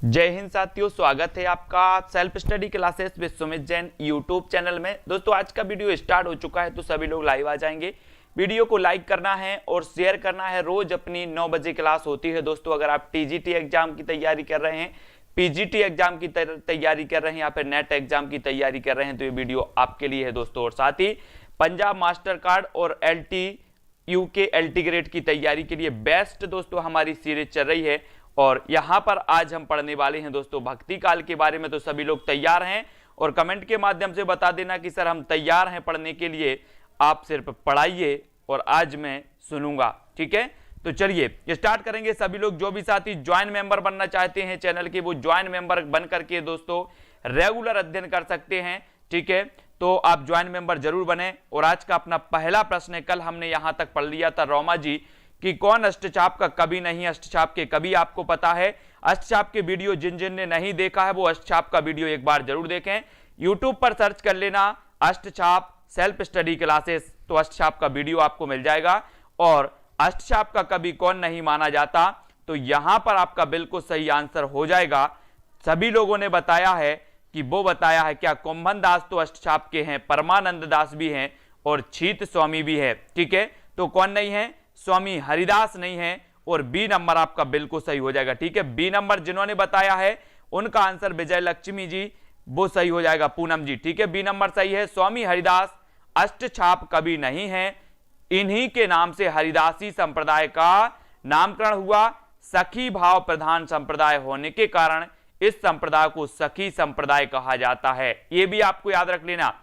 जय हिंद साथियों, स्वागत है आपका self study classes Vishwamit Jain YouTube channel में। दोस्तों आज का वीडियो स्टार्ट हो चुका है, तो सभी लोग लाइव आ जाएंगे। वीडियो को लाइक करना है और शेयर करना है। रोज अपनी 9 बजे क्लास होती है दोस्तों। अगर आप टीजीटी एग्जाम की तैयारी कर रहे हैं, पीजीटी एग्जाम की तैयारी कर रहे हैं या फिर नेट एग्जाम की तैयारी कर रहे हैं, तो ये वीडियो आपके लिए है दोस्तों। और साथ ही पंजाब मास्टर कार्ड और LT यूके LT ग्रेड की तैयारी के लिए बेस्ट दोस्तों हमारी सीरीज चल रही है। और यहां पर आज हम पढ़ने वाले हैं दोस्तों भक्ति काल के बारे में। तो सभी लोग तैयार हैं और कमेंट के माध्यम से बता देना कि सर हम तैयार हैं पढ़ने के लिए, आप सिर्फ पढ़ाइए और आज मैं सुनूंगा। ठीक है, तो चलिए स्टार्ट करेंगे। सभी लोग जो भी साथी ज्वाइन मेंबर बनना चाहते हैं चैनल के, वो ज्वाइन मेंबर बन करके दोस्तों रेगुलर अध्ययन कर सकते हैं। ठीक है, तो आप ज्वाइन मेंबर जरूर बने। और आज का अपना पहला प्रश्न है, कल हमने यहां तक पढ़ लिया था रोमा जी कि कौन अष्टचाप का कवि नहीं, अष्टचाप के कवि आपको पता है। अष्टचाप के वीडियो जिन जिन ने नहीं देखा है वो अष्टचाप का वीडियो एक बार जरूर देखें। यूट्यूब पर सर्च कर लेना अष्टचाप सेल्फ स्टडी क्लासेस, तो अष्टचाप का वीडियो आपको मिल जाएगा। और अष्टचाप का कवि कौन नहीं माना जाता, तो यहां पर आपका बिल्कुल सही आंसर हो जाएगा। सभी लोगों ने बताया है कि वो बताया है क्या, कुंभन दास तो अष्टचाप के हैं, परमानंद दास भी हैं और छीत स्वामी भी है। ठीक है, तो कौन नहीं है, स्वामी हरिदास नहीं है। और बी नंबर आपका बिल्कुल सही हो जाएगा। ठीक है, बी नंबर जिन्होंने बताया है उनका आंसर विजय लक्ष्मी जी, वो सही हो जाएगा। पूनम जी, ठीक है, बी नंबर सही है। स्वामी हरिदास अष्टछाप कवि नहीं है, इन्हीं के नाम से हरिदासी संप्रदाय का नामकरण हुआ। सखी भाव प्रधान संप्रदाय होने के कारण इस संप्रदाय को सखी संप्रदाय कहा जाता है। यह भी आपको याद रख लेना।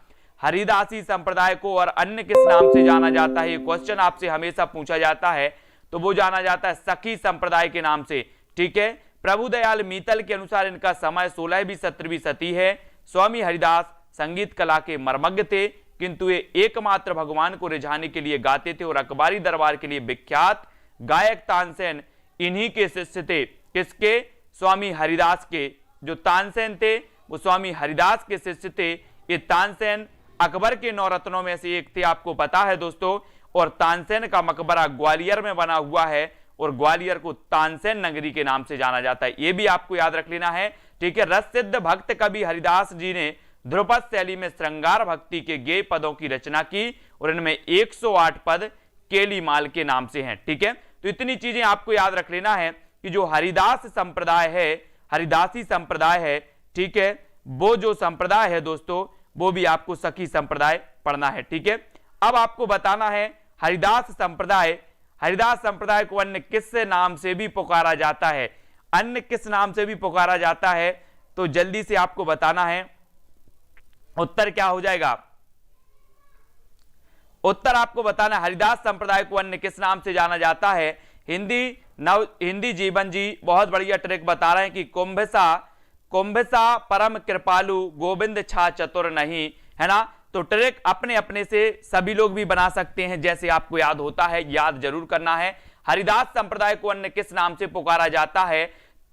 हरिदासी संप्रदाय को और अन्य किस नाम से जाना जाता है, ये क्वेश्चन आपसे हमेशा पूछा जाता है, तो वो जाना जाता है सखी संप्रदाय के नाम से। ठीक है, प्रभुदयाल मीतल के अनुसार इनका समय 16वीं 17वीं सदी है। स्वामी हरिदास संगीत कला के मर्मज्ञ थे, किंतु ये एकमात्र भगवान को रिझाने के लिए गाते थे और अखबारी दरबार के लिए विख्यात गायक तानसेन इन्हीं के शिष्य थे। किसके, स्वामी हरिदास के। जो तानसेन थे वो स्वामी हरिदास के शिष्य थे। ये तानसेन अकबर के 9 रत्नों में से एक थे, आपको पता है दोस्तों। और तानसेन का मकबरा ग्वालियर में बना हुआ है और ग्वालियर को तानसेन नगरी के नाम से जाना जाता है। यह भी आपको याद रख लेना है। ठीक है, रस सिद्ध भक्त कवि हरिदास जी ने ध्रुपद शैली में श्रृंगार भक्ति के गेय पदों की रचना की और इनमें 108 पद केलीमाल के नाम से हैं। ठीक है, तो इतनी चीजें आपको याद रख लेना है कि जो हरिदास संप्रदाय है, हरिदासी संप्रदाय है, ठीक है, वो जो संप्रदाय है दोस्तों वो भी आपको सखी संप्रदाय पढ़ना है। ठीक है, अब आपको बताना है हरिदास संप्रदाय को अन्य किस नाम से भी पुकारा जाता है, अन्य किस नाम से भी पुकारा जाता है, तो जल्दी से आपको बताना है। उत्तर क्या हो जाएगा, उत्तर आपको बताना है हरिदास संप्रदाय को अन्य किस नाम से जाना जाता है। हिंदी जीवन जी बहुत बढ़िया ट्रिक बता रहे हैं कि कुंभसा परम कृपालु गोविंद छा चतुर नहीं, है ना। तो ट्रिक अपने अपने से सभी लोग भी बना सकते हैं, जैसे आपको याद होता है, याद जरूर करना है। हरिदास संप्रदाय को अन्य किस नाम से पुकारा जाता है,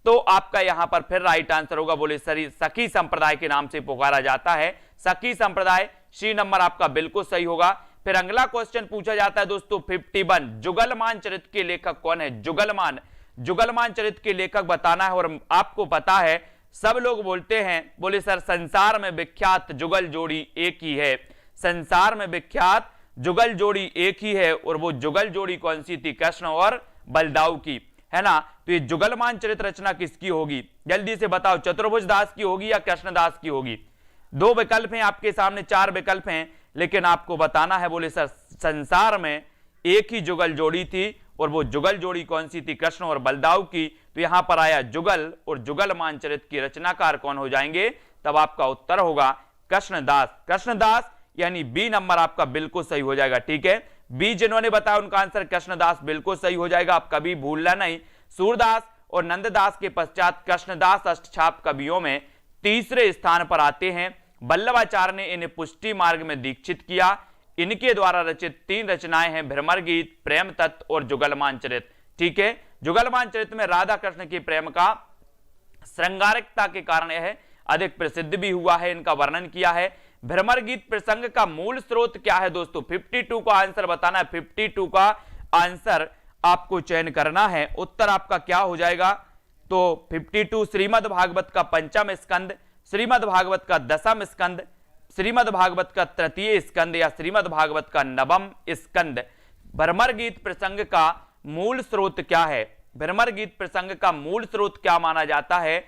तो आपका यहां पर फिर राइट आंसर होगा, बोले सखी संप्रदाय के नाम से पुकारा जाता है। सखी संप्रदाय, सी नंबर आपका बिल्कुल सही होगा। फिर अगला क्वेश्चन पूछा जाता है दोस्तों 51, जुगलमान चरित्र के लेखक कौन है। जुगलमान चरित्र के लेखक बताना है। और आपको पता है सब लोग बोलते हैं, बोले सर संसार में विख्यात जुगल जोड़ी एक ही है, संसार में विख्यात जुगल जोड़ी एक ही है। और वो जुगल जोड़ी कौन सी थी, कृष्ण और बलदाऊ की, है ना। तो ये जुगलमान चरित्र रचना किसकी होगी, जल्दी से बताओ, चतुर्भुज दास की होगी या कृष्णदास की होगी। 2 विकल्प हैं आपके सामने, 4 विकल्प हैं, लेकिन आपको बताना है। बोले सर संसार में एक ही जुगल जोड़ी थी और वो जुगल जोड़ी कौन सी थी, कृष्ण और बलदाऊ की। तो यहां पर आया जुगल, और जुगलमान चरित्र की रचनाकार कौन हो जाएंगे, तब आपका उत्तर होगा कृष्णदास, यानी बी नंबर आपका बिल्कुल सही हो जाएगा। ठीक है, बी जिन्होंने बताया उनका आंसर कृष्णदास बिल्कुल सही हो जाएगा, आप कभी भूलना नहीं। सूरदास और नंददास के पश्चात कृष्णदास अष्टछाप कवियों में तीसरे स्थान पर आते हैं। वल्लभाचार्य ने इन्हें पुष्टि मार्ग में दीक्षित किया। इनके द्वारा रचित 3 रचनाएं हैं, भ्रमर गीत, प्रेम तत्व और जुगलमान चरित्र। ठीक है, जुगलमान चरित्र में राधा कृष्ण के प्रेम का श्रृंगारिकता के कारण यह अधिक प्रसिद्ध भी हुआ है, इनका वर्णन किया है। भ्रमर गीत प्रसंग का मूल स्रोत क्या है दोस्तों, 52 का आंसर बताना है। 52 का आंसर आपको चयन करना है। उत्तर आपका क्या हो जाएगा, तो 52 श्रीमद् भागवत का पंचम स्कंद, श्रीमद् भागवत का दसम स्कंद, श्रीमद् भागवत का तृतीय स्कंद या श्रीमद् भागवत का नवम स्कंद। भ्रमर गीत प्रसंग का मूल स्रोत क्या है? भ्रमर गीत प्रसंग का मूल स्रोत क्या माना जाता है,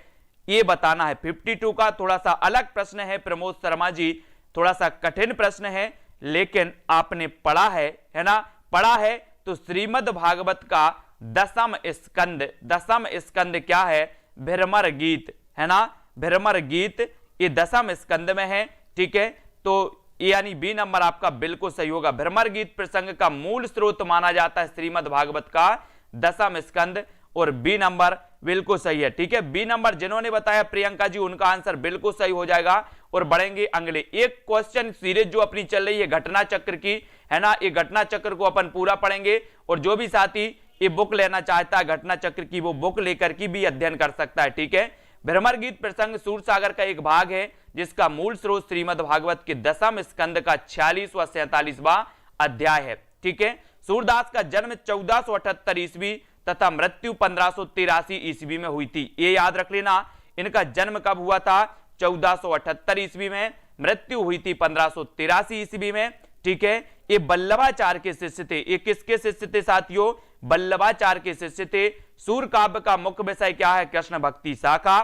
ये बताना है। 52 का थोड़ा सा अलग प्रश्न है प्रमोद शर्मा जी, थोड़ा सा कठिन प्रश्न है, लेकिन आपने पढ़ा है ना, पढ़ा है तो श्रीमद् भागवत का दसम स्कंद क्या है? भ्रमर गीत, है ना, भ्रमर गीत ये दसम स्कंद में है, ठीक है। तो यानी बी नंबर आपका बिल्कुल सही होगा। भ्रमर गीत प्रसंग का मूल स्रोत माना जाता है श्रीमद् भागवत का दसम स्कंद, और बी नंबर बिल्कुल सही है, ठीक है। बी नंबर जिन्होंने बताया प्रियंका जी, उनका आंसर बिल्कुल सही हो जाएगा। और बढ़ेंगे अगले एक क्वेश्चन सीरीज जो अपनी चल रही है घटना चक्र की, है ना, ये घटना चक्र को अपन पूरा पढ़ेंगे, और जो भी साथी ये बुक लेना चाहता है घटना चक्र की, वो बुक लेकर की भी अध्ययन कर सकता है, ठीक है। भ्रमर गीत प्रसंग सूरसागर का एक भाग है, जिसका मूल स्रोत श्रीमद् भागवत के दसम स्कंद का 46 व 47वां अध्याय है, ठीक है। सूरदास का जन्म 1478 ईस्वी तथा मृत्यु 1583 ईस्वी में हुई थी, ये याद रख लेना। इनका जन्म कब हुआ था? 1478 ईस्वी में, मृत्यु हुई थी 1583 ईस्वी में, ठीक है। ये बल्लभाचार्य के शिष्य थे। ये किसके शिष्य थे साथियों? बल्लभाचार्य के शिष्य थे। सूर काव्य का मुख्य विषय क्या है? कृष्ण भक्ति शाखा।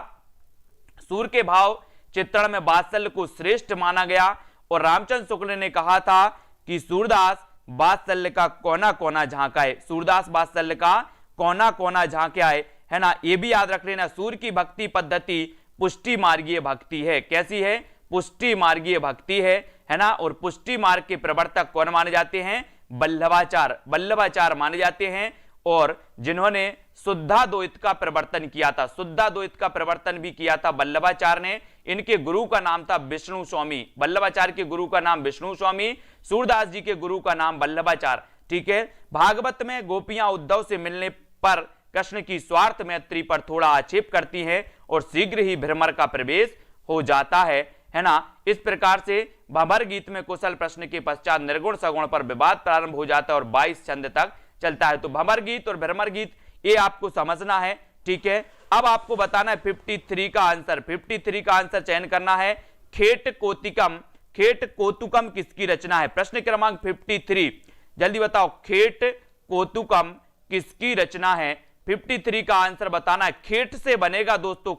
सूर के भाव चित्रण में वात्सल्य को श्रेष्ठ माना गया, और रामचंद्र शुक्ल ने कहा था कि सूरदास वात्सल्य का कोना कोना झांकाए, सूरदास वात्सल्य का कोना कोना झांके आए, है ना। ये भी याद रख लेना। सूर की भक्ति पद्धति पुष्टि मार्गीय भक्ति है। कैसी है? पुष्टि मार्गीय भक्ति है ना। और पुष्टि मार्ग के प्रवर्तक कौन माने जाते हैं? बल्लभाचार्य माने जाते हैं। और जिन्होंने शुद्धाद्वैत का प्रवर्तन किया था, शुद्धाद्वैत का प्रवर्तन भी किया था बल्लभाचार्य ने। इनके गुरु का नाम था विष्णु स्वामी। बल्लभाचार्य के गुरु का नाम विष्णु स्वामी, सूरदास जी के गुरु का नाम बल्लभाचार्य, ठीक है। भागवत में गोपियां उद्धव से मिलने पर कृष्ण की स्वार्थ मैत्री पर थोड़ा आक्षेप करती हैं, और शीघ्र ही भ्रमर का प्रवेश हो जाता है ना। इस प्रकार से भ्रमर गीत में कुशल प्रश्न के पश्चात निर्गुण सगुण पर विवाद प्रारंभ हो जाता है और 22 छंद तक चलता है। तो भ्रमर गीत और भ्रमर गीत ये आपको समझना है, ठीक है। अब आपको बताना है 53 का आंसर। 53 का आंसर चयन करना है। खेट कोतुकम किसकी रचना है? प्रश्न क्रमांक 53, जल्दी बताओ, खेट कोतुकम किसकी रचना है? 53 का आंसर बताना है। खेट से बनेगा दोस्तों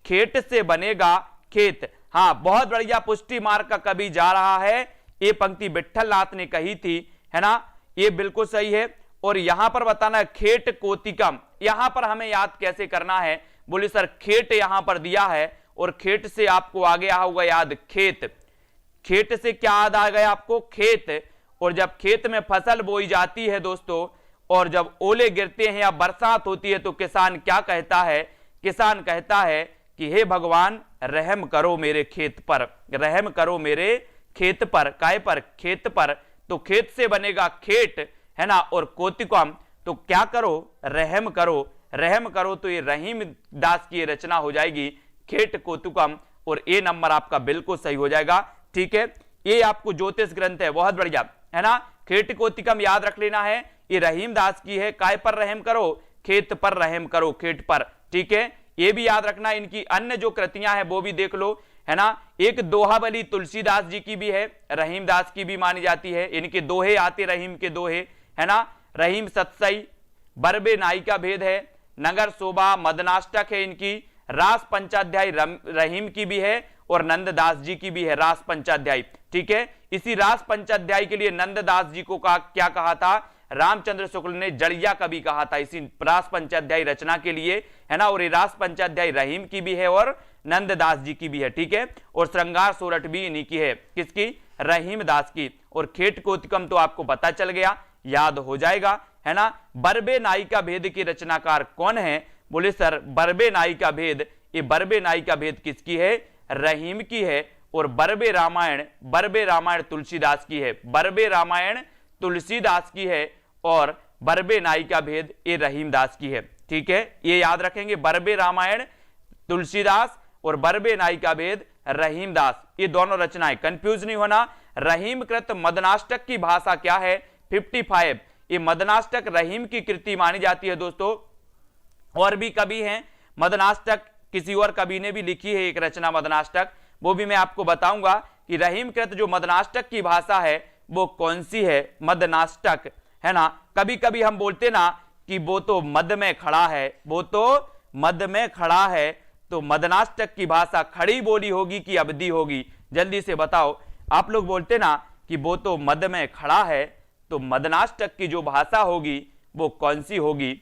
खेत से बनेगा खेत। हाँ, बहुत बढ़िया। पुष्टि मार्ग का कवि जा रहा है, ये पंक्ति विठल नाथ ने कही थी, है ना, ये बिल्कुल सही है। और यहां पर बताना है खेट कोतिकम, यहां पर हमें याद कैसे करना है? बोले सर खेट यहां पर दिया है, और खेट से आपको आ गया होगा याद खेत। खेत से क्या याद आ गया आपको? खेत। और जब खेत में फसल बोई जाती है दोस्तों, और जब ओले गिरते हैं या बरसात होती है, तो किसान क्या कहता है? किसान कहता है कि हे भगवान रहम करो मेरे खेत पर, रहम करो मेरे खेत पर। काय पर? खेत पर। तो खेत से बनेगा खेट, है ना। और कोतिकम तो क्या करो? रहम करो। रहम करो तो ये रहीम दास की रचना हो जाएगी खेट कोतुकम, और ए नंबर आपका बिल्कुल सही हो जाएगा, ठीक है। ये आपको ज्योतिष ग्रंथ है, बहुत बढ़िया, है ना। खेट कोतिकम याद रख लेना है, ये रहीम दास की है। काय पर रहम करो? खेत पर रहम करो, खेत पर, ठीक है। ये भी याद रखना। इनकी अन्य जो कृतियां हैं वो भी देख लो, है ना। एक दोहावली तुलसीदास जी की भी है, रहीम दास की भी मानी जाती है। इनके दोहे आते, रहीम के दोहे, है ना। रहीम सत्सई, बरबे नायिका भेद है, नगर शोभा, मदनाष्टक है इनकी, रास पंचाध्याय रहीम की भी है, और नंददास जी की भी है रास पंचाध्याय, ठीक है। इसी रास पंचाध्याय के लिए नंददास जी को क्या कहा था? रामचंद्र शुक्ल ने जड़िया कवि कहा था इसी रास पंचाध्याय रचना के लिए, है ना। और ये रास पंचाध्याय रहीम की भी है और नंददास जी की भी है, ठीक है। और श्रृंगार सोरठ भी इन्हीं की है, किसकी? रहीम दास की। और खेट कोतिकम तो आपको पता चल गया, याद हो जाएगा, है ना। बरबे नायिका भेद की रचनाकार कौन है? बोले सर बरबे नायिका भेद, ये बरबे नायिका भेद किसकी है? रहीम की है। और बरबे रामायण तुलसीदास की है, बरबे रामायण तुलसीदास की है, और बरबे नायिका भेद ये रहीम दास की है, ठीक है। ये याद रखेंगे, बरबे रामायण तुलसीदास और बरबे नायिका भेद रहीम दास, ये दोनों रचनाएं, कंफ्यूज नहीं होना। रहीम कृत मदनाष्टक की भाषा क्या है? 55। ये मदनाष्टक रहीम की कृति मानी जाती है दोस्तों। और भी कवि हैं, मदनाष्टक किसी और कवि ने भी लिखी है एक रचना मदनाष्टक, वो भी मैं आपको बताऊंगा कि रहीमकृत जो मदनाष्टक की भाषा है वो कौन सी है, मदनाष्टक, है ना। कभी कभी हम बोलते ना कि वो तो मद में खड़ा है, वो तो मद में खड़ा है, तो मदनाष्टक की भाषा खड़ी बोली होगी कि अवधि होगी, जल्दी से बताओ। आप लोग बोलते ना कि वो तो मद में खड़ा है, तो मदनाष्टक की जो भाषा होगी वो कौन सी होगी।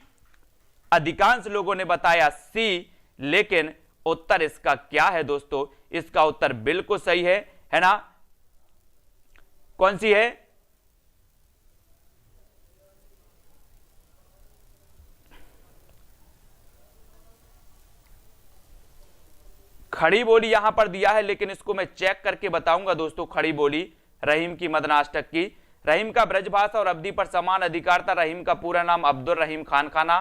अधिकांश लोगों ने बताया सी, लेकिन उत्तर इसका क्या है दोस्तों, इसका उत्तर बिल्कुल सही है ना। कौन सी है, खड़ी बोली यहां पर दिया है, लेकिन इसको मैं चेक करके बताऊंगा दोस्तों। खड़ी बोली रहीम की मदनाष्टक की, रहीम का ब्रजभाषा और अवधि पर समान अधिकार था। रहीम का पूरा नाम अब्दुल रहीम खान खाना,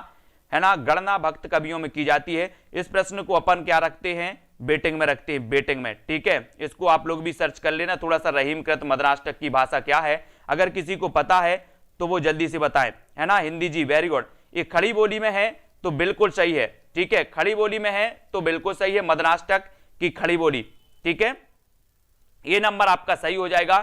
है ना, गणना भक्त कवियों में की जाती है। इस प्रश्न को अपन क्या रखते हैं, बेटिंग में रखते हैं, बेटिंग में, ठीक है। इसको आप लोग भी सर्च कर लेना थोड़ा सा, रहीमकृत मदनाष्टक की भाषा क्या है, अगर किसी को पता है तो वो जल्दी से बताएं, है ना। हिंदी जी, वेरी गुड। ये खड़ी बोली में है तो बिल्कुल सही है, ठीक है, खड़ी बोली में है तो बिल्कुल सही है, मदनाष्टक की खड़ी बोली, ठीक है। ये नंबर आपका सही हो जाएगा,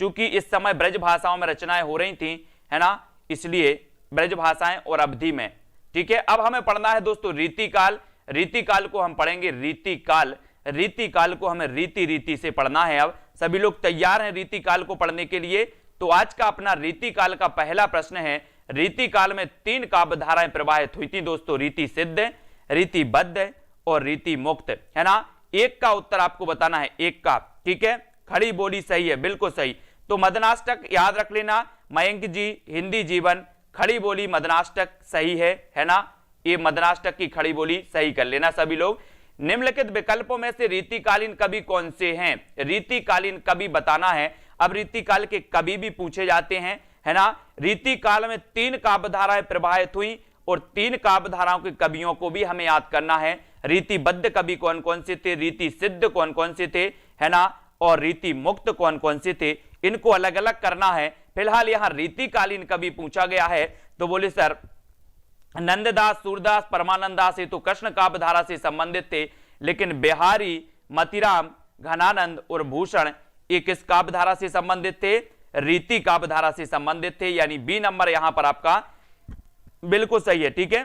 क्योंकि इस समय ब्रज भाषाओं में रचनाएं हो रही थी, है ना, इसलिए ब्रज भाषाएं और अवधि में, ठीक है। अब हमें पढ़ना है दोस्तों रीतिकाल। रीतिकाल को हम पढ़ेंगे, रीतिकाल, रीतिकाल को हमें रीति रीति से पढ़ना है। अब सभी लोग तैयार हैं रीतिकाल को पढ़ने के लिए? तो आज का अपना रीतिकाल का पहला प्रश्न है, रीतिकाल में 3 काव्यधाराएं प्रवाहित हुई थी दोस्तों, रीति सिद्ध, रीतिबद्ध और रीति मुक्त, है ना। एक का उत्तर आपको बताना है, एक का, ठीक है। खड़ी बोली सही है, बिल्कुल सही। तो मदनाष्टक याद रख लेना, मयंक जी, हिंदी जीवन, खड़ी बोली मदनाष्टक सही है ना। ये मदनाष्टक की खड़ी बोली सही कर लेना सभी लोग। निम्नलिखित विकल्पों में से रीतिकालीन कवि कौन से हैं? रीतिकालीन कवि बताना है। अब रीतिकाल के कवि भी पूछे जाते हैं, है ना। रीतिकाल में 3 काव्यधाराएं प्रवाहित हुई और 3 काव्यधाराओं के कवियों को भी हमें याद करना है। रीतिबद्ध कवि कौन कौन से थे, रीति सिद्ध कौन कौन से थे, है ना, और रीति मुक्त कौन कौन से थे, इनको अलग अलग करना है। फिलहाल यहां रीतिकालीन कवि पूछा गया है, तो बोले सर नंददास, सूरदास, परमानंदास ये तो कृष्ण काव्यधारा से संबंधित थे, लेकिन बिहारी, मतीराम, घनानंद और भूषण ये किस काव्यधारा से संबंधित थे? रीति काव्यधारा से संबंधित थे, यानी बी नंबर यहां पर आपका बिल्कुल सही है, ठीक है।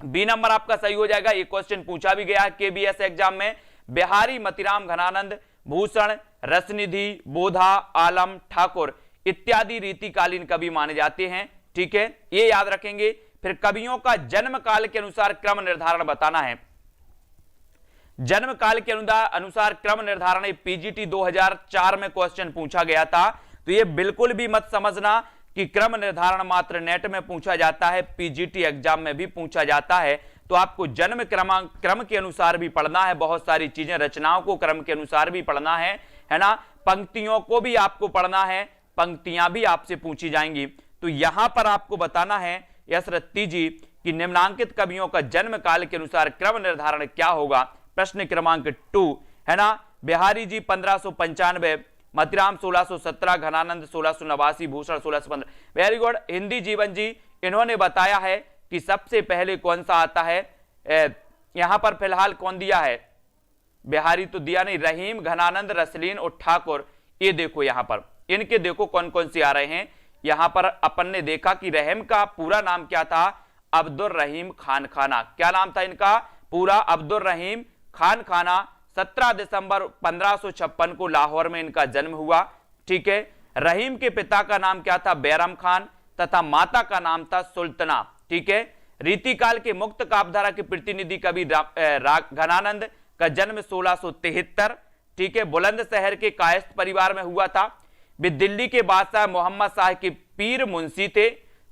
बी नंबर आपका सही हो जाएगा। ये क्वेश्चन पूछा भी गया है केबीएस एग्जाम में। बिहारी, मतीराम, घनानंद, भूषण, रसनिधि, बोधा, आलम, ठाकुर इत्यादि रीतिकालीन कवि माने जाते हैं, ठीक है, ये याद रखेंगे। फिर कवियों का जन्म काल के अनुसार क्रम निर्धारण बताना है। जन्म काल के अनुसार क्रम निर्धारण पीजीटी 2004 में क्वेश्चन पूछा गया था, तो ये बिल्कुल भी मत समझना कि क्रम निर्धारण मात्र नेट में पूछा जाता है, पीजीटी एग्जाम में भी पूछा जाता है। तो आपको जन्म क्रम के अनुसार भी पढ़ना है, बहुत सारी चीजें, रचनाओं को क्रम के अनुसार भी पढ़ना है ना। पंक्तियों को भी आपको पढ़ना है, पंक्तियां भी आपसे पूछी जाएंगी। तो यहां पर आपको बताना है यश रत्ती जी कि निम्नांकित कवियों का जन्म काल के अनुसार क्रम निर्धारण क्या होगा। प्रश्न क्रमांक 2, है ना। बिहारी जी 1595, मतीराम 1617, घनानंद 1689, भूषण 1615। Very good. हिंदी जीवन जी, इन्होंने बताया है कि सबसे पहले कौन सा आता है। यहां पर फिलहाल कौन दिया है? बिहारी तो दिया नहीं, रहीम, घनानंद, रसलीन और ठाकुर। ये देखो यहां पर इनके देखो कौन कौन से आ रहे हैं। यहां पर अपन ने देखा कि रहम का पूरा नाम क्या था? अब्दुल रहीम खान खाना। क्या नाम था इनका पूरा? अब्दुल रहीम खान खाना। 17 दिसंबर 1556 को लाहौर में इनका जन्म हुआ, ठीक है। रहीम के पिता का नाम क्या था? बैरम खान, तथा माता का नाम था सुल्तना, ठीक है। रीतिकाल के मुक्त काव्यधारा के प्रतिनिधि कवि घनानंद का जन्म 1673, ठीक है, बुलंदशहर के कायस्थ परिवार में हुआ था। वे दिल्ली के बादशाह मोहम्मद शाह के पीर मुंशी थे।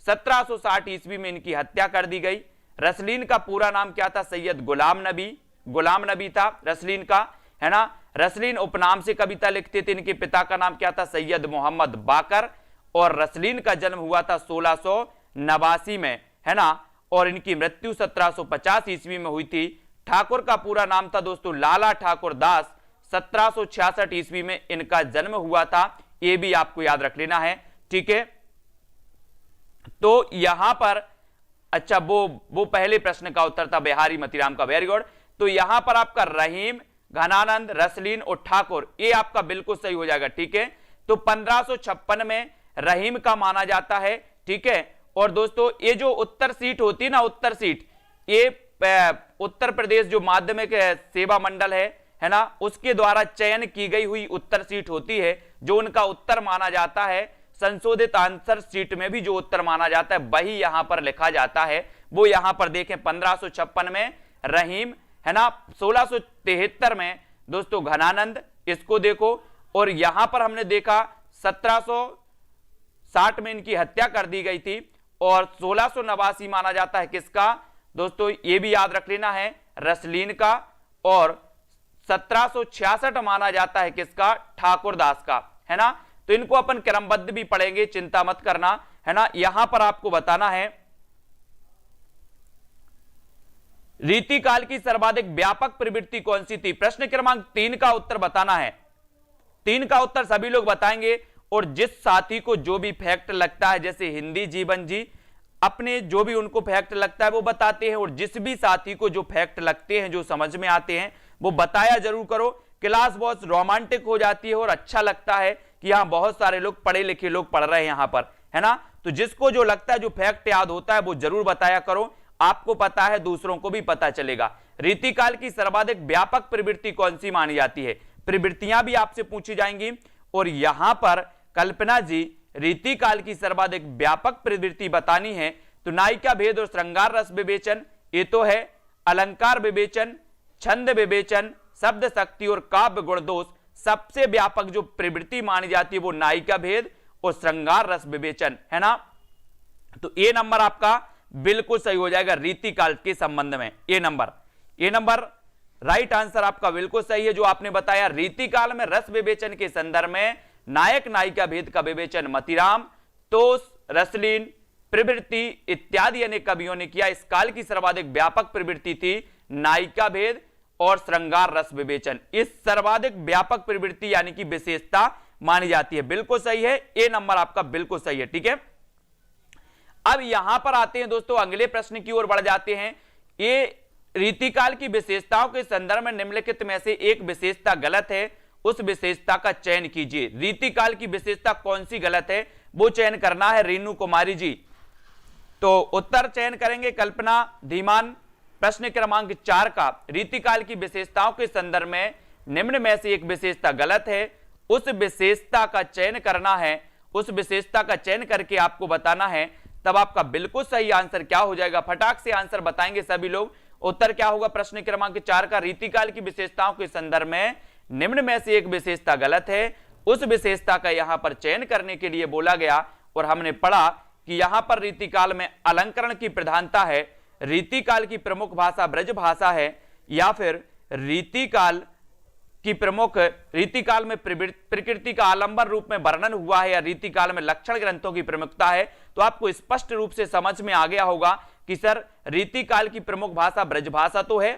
1760 ईस्वी में इनकी हत्या कर दी गई। रसलीन का पूरा नाम क्या था? सैयद गुलाम नबी था रसलीन का, है ना। रसलीन उपनाम से कविता लिखते थे। इनके पिता का नाम क्या था? सैयद मोहम्मद बाकर। और रसलीन का जन्म हुआ था 1689 में, है ना, और इनकी मृत्यु 1750 ईस्वी में हुई थी। ठाकुर का पूरा नाम था दोस्तों लाला ठाकुर दास। 1766 ईस्वी में इनका जन्म हुआ था। ये भी आपको याद रख लेना है, ठीक है। तो यहां पर अच्छा, वो पहले प्रश्न का उत्तर था बिहारी मतीराम का। Very good. तो यहां पर आपका रहीम, घनानंद, रसलीन और ठाकुर, ये आपका बिल्कुल सही हो जाएगा। ठीक है, तो 1556 में रहीम का माना जाता है। ठीक है, और दोस्तों ये जो उत्तर सीट होती है ना, उत्तर सीट, ये उत्तर प्रदेश जो माध्यमिक सेवा मंडल है ना, उसके द्वारा चयन की गई हुई उत्तर सीट होती है, जो उनका उत्तर माना जाता है। संशोधित आंसर सीट में भी जो उत्तर माना जाता है वही यहां पर लिखा जाता है। वो यहां पर देखें 1556 में रहीम है ना, 1673 में दोस्तों घनानंद, इसको देखो, और यहां पर हमने देखा 1760 में इनकी हत्या कर दी गई थी, और 1689 माना जाता है किसका दोस्तों, ये भी याद रख लेना है, रसलीन का, और 1766 माना जाता है किसका, ठाकुरदास का, है ना। तो इनको अपन क्रमबद्ध भी पढ़ेंगे, चिंता मत करना, है ना। यहां पर आपको बताना है रीतिकाल की सर्वाधिक व्यापक प्रवृत्ति कौन सी थी। प्रश्न क्रमांक 3 का उत्तर बताना है। 3 का उत्तर सभी लोग बताएंगे, और जिस साथी को जो भी फैक्ट लगता है, जैसे हिंदी जीवन जी अपने जो भी उनको फैक्ट लगता है वो बताते हैं, और जिस भी साथी को जो फैक्ट लगते हैं, जो समझ में आते हैं, वो बताया जरूर करो। क्लास बहुत रोमांटिक हो जाती है और अच्छा लगता है कि यहां बहुत सारे लोग पढ़े लिखे लोग पढ़ रहे हैं यहां पर, है ना। तो जिसको जो लगता है, जो फैक्ट याद होता है, वो जरूर बताया करो। आपको पता है, दूसरों को भी पता चलेगा। रीतिकाल की सर्वाधिक व्यापक प्रवृत्ति कौन सी मानी जाती है, प्रवृत्तियां भी आपसे पूछी जाएंगी। और यहां पर कल्पना जी रीतिकाल की सर्वाधिक व्यापक प्रवृत्ति बतानी है, तो नायिका भेद और श्रृंगार रस विवेचन, ये तो है। अलंकार विवेचन, छंद विवेचन, शब्द शक्ति और काव्य गुण दोष, सबसे व्यापक जो प्रवृत्ति मानी जाती है वो नायिका भेद और श्रृंगार रस विवेचन, है ना। तो ये नंबर आपका बिल्कुल सही हो जाएगा रीतिकाल के संबंध में। ये नंबर राइट आंसर आपका बिल्कुल सही है, जो आपने बताया। रीतिकाल में रस विवेचन के संदर्भ में नायक नायिका भेद का विवेचन मतीराम, तोष, रसलीन, प्रवृत्ति इत्यादि अनेक कवियों ने किया। इस काल की सर्वाधिक व्यापक प्रवृत्ति थी नायिका भेद और श्रृंगार रस विवेचन। इस सर्वाधिक व्यापक प्रवृत्ति यानी कि विशेषता मानी जाती है। बिल्कुल सही है, ए नंबर आपका बिल्कुल सही है। ठीक है, अब यहां पर आते हैं दोस्तों, अगले प्रश्न की ओर बढ़ जाते हैं। ये रीतिकाल की विशेषताओं के संदर्भ में निम्नलिखित में से एक विशेषता गलत है, उस विशेषता का चयन कीजिए। रीतिकाल की विशेषता कौन सी गलत है, वो चयन करना है रीनू कुमारी जी। तो उत्तर चयन करेंगे कल्पना धीमान। प्रश्न क्रमांक 4 का, रीतिकाल की विशेषताओं के संदर्भ में निम्न में से एक विशेषता गलत है, उस विशेषता का चयन करना है। उस विशेषता का चयन करके आपको बताना है, तब आपका बिल्कुल सही आंसर क्या हो जाएगा। फटाक से आंसर बताएंगे सभी लोग। उत्तर क्या होगा प्रश्न क्रमांक 4 का, रीतिकाल की विशेषताओं के संदर्भ में निम्न में से एक विशेषता गलत है, उस विशेषता का यहां पर चयन करने के लिए बोला गया। और हमने पढ़ा कि यहां पर रीतिकाल में अलंकरण की प्रधानता है, रीतिकाल की प्रमुख भाषा ब्रज भाषा है, या फिर रीतिकाल में प्रकृति का आलंबन रूप में वर्णन हुआ है, या रीतिकाल में लक्षण ग्रंथों की प्रमुखता है। तो आपको स्पष्ट रूप से समझ में आ गया होगा कि सर रीतिकाल की प्रमुख भाषा ब्रज भाषा तो है,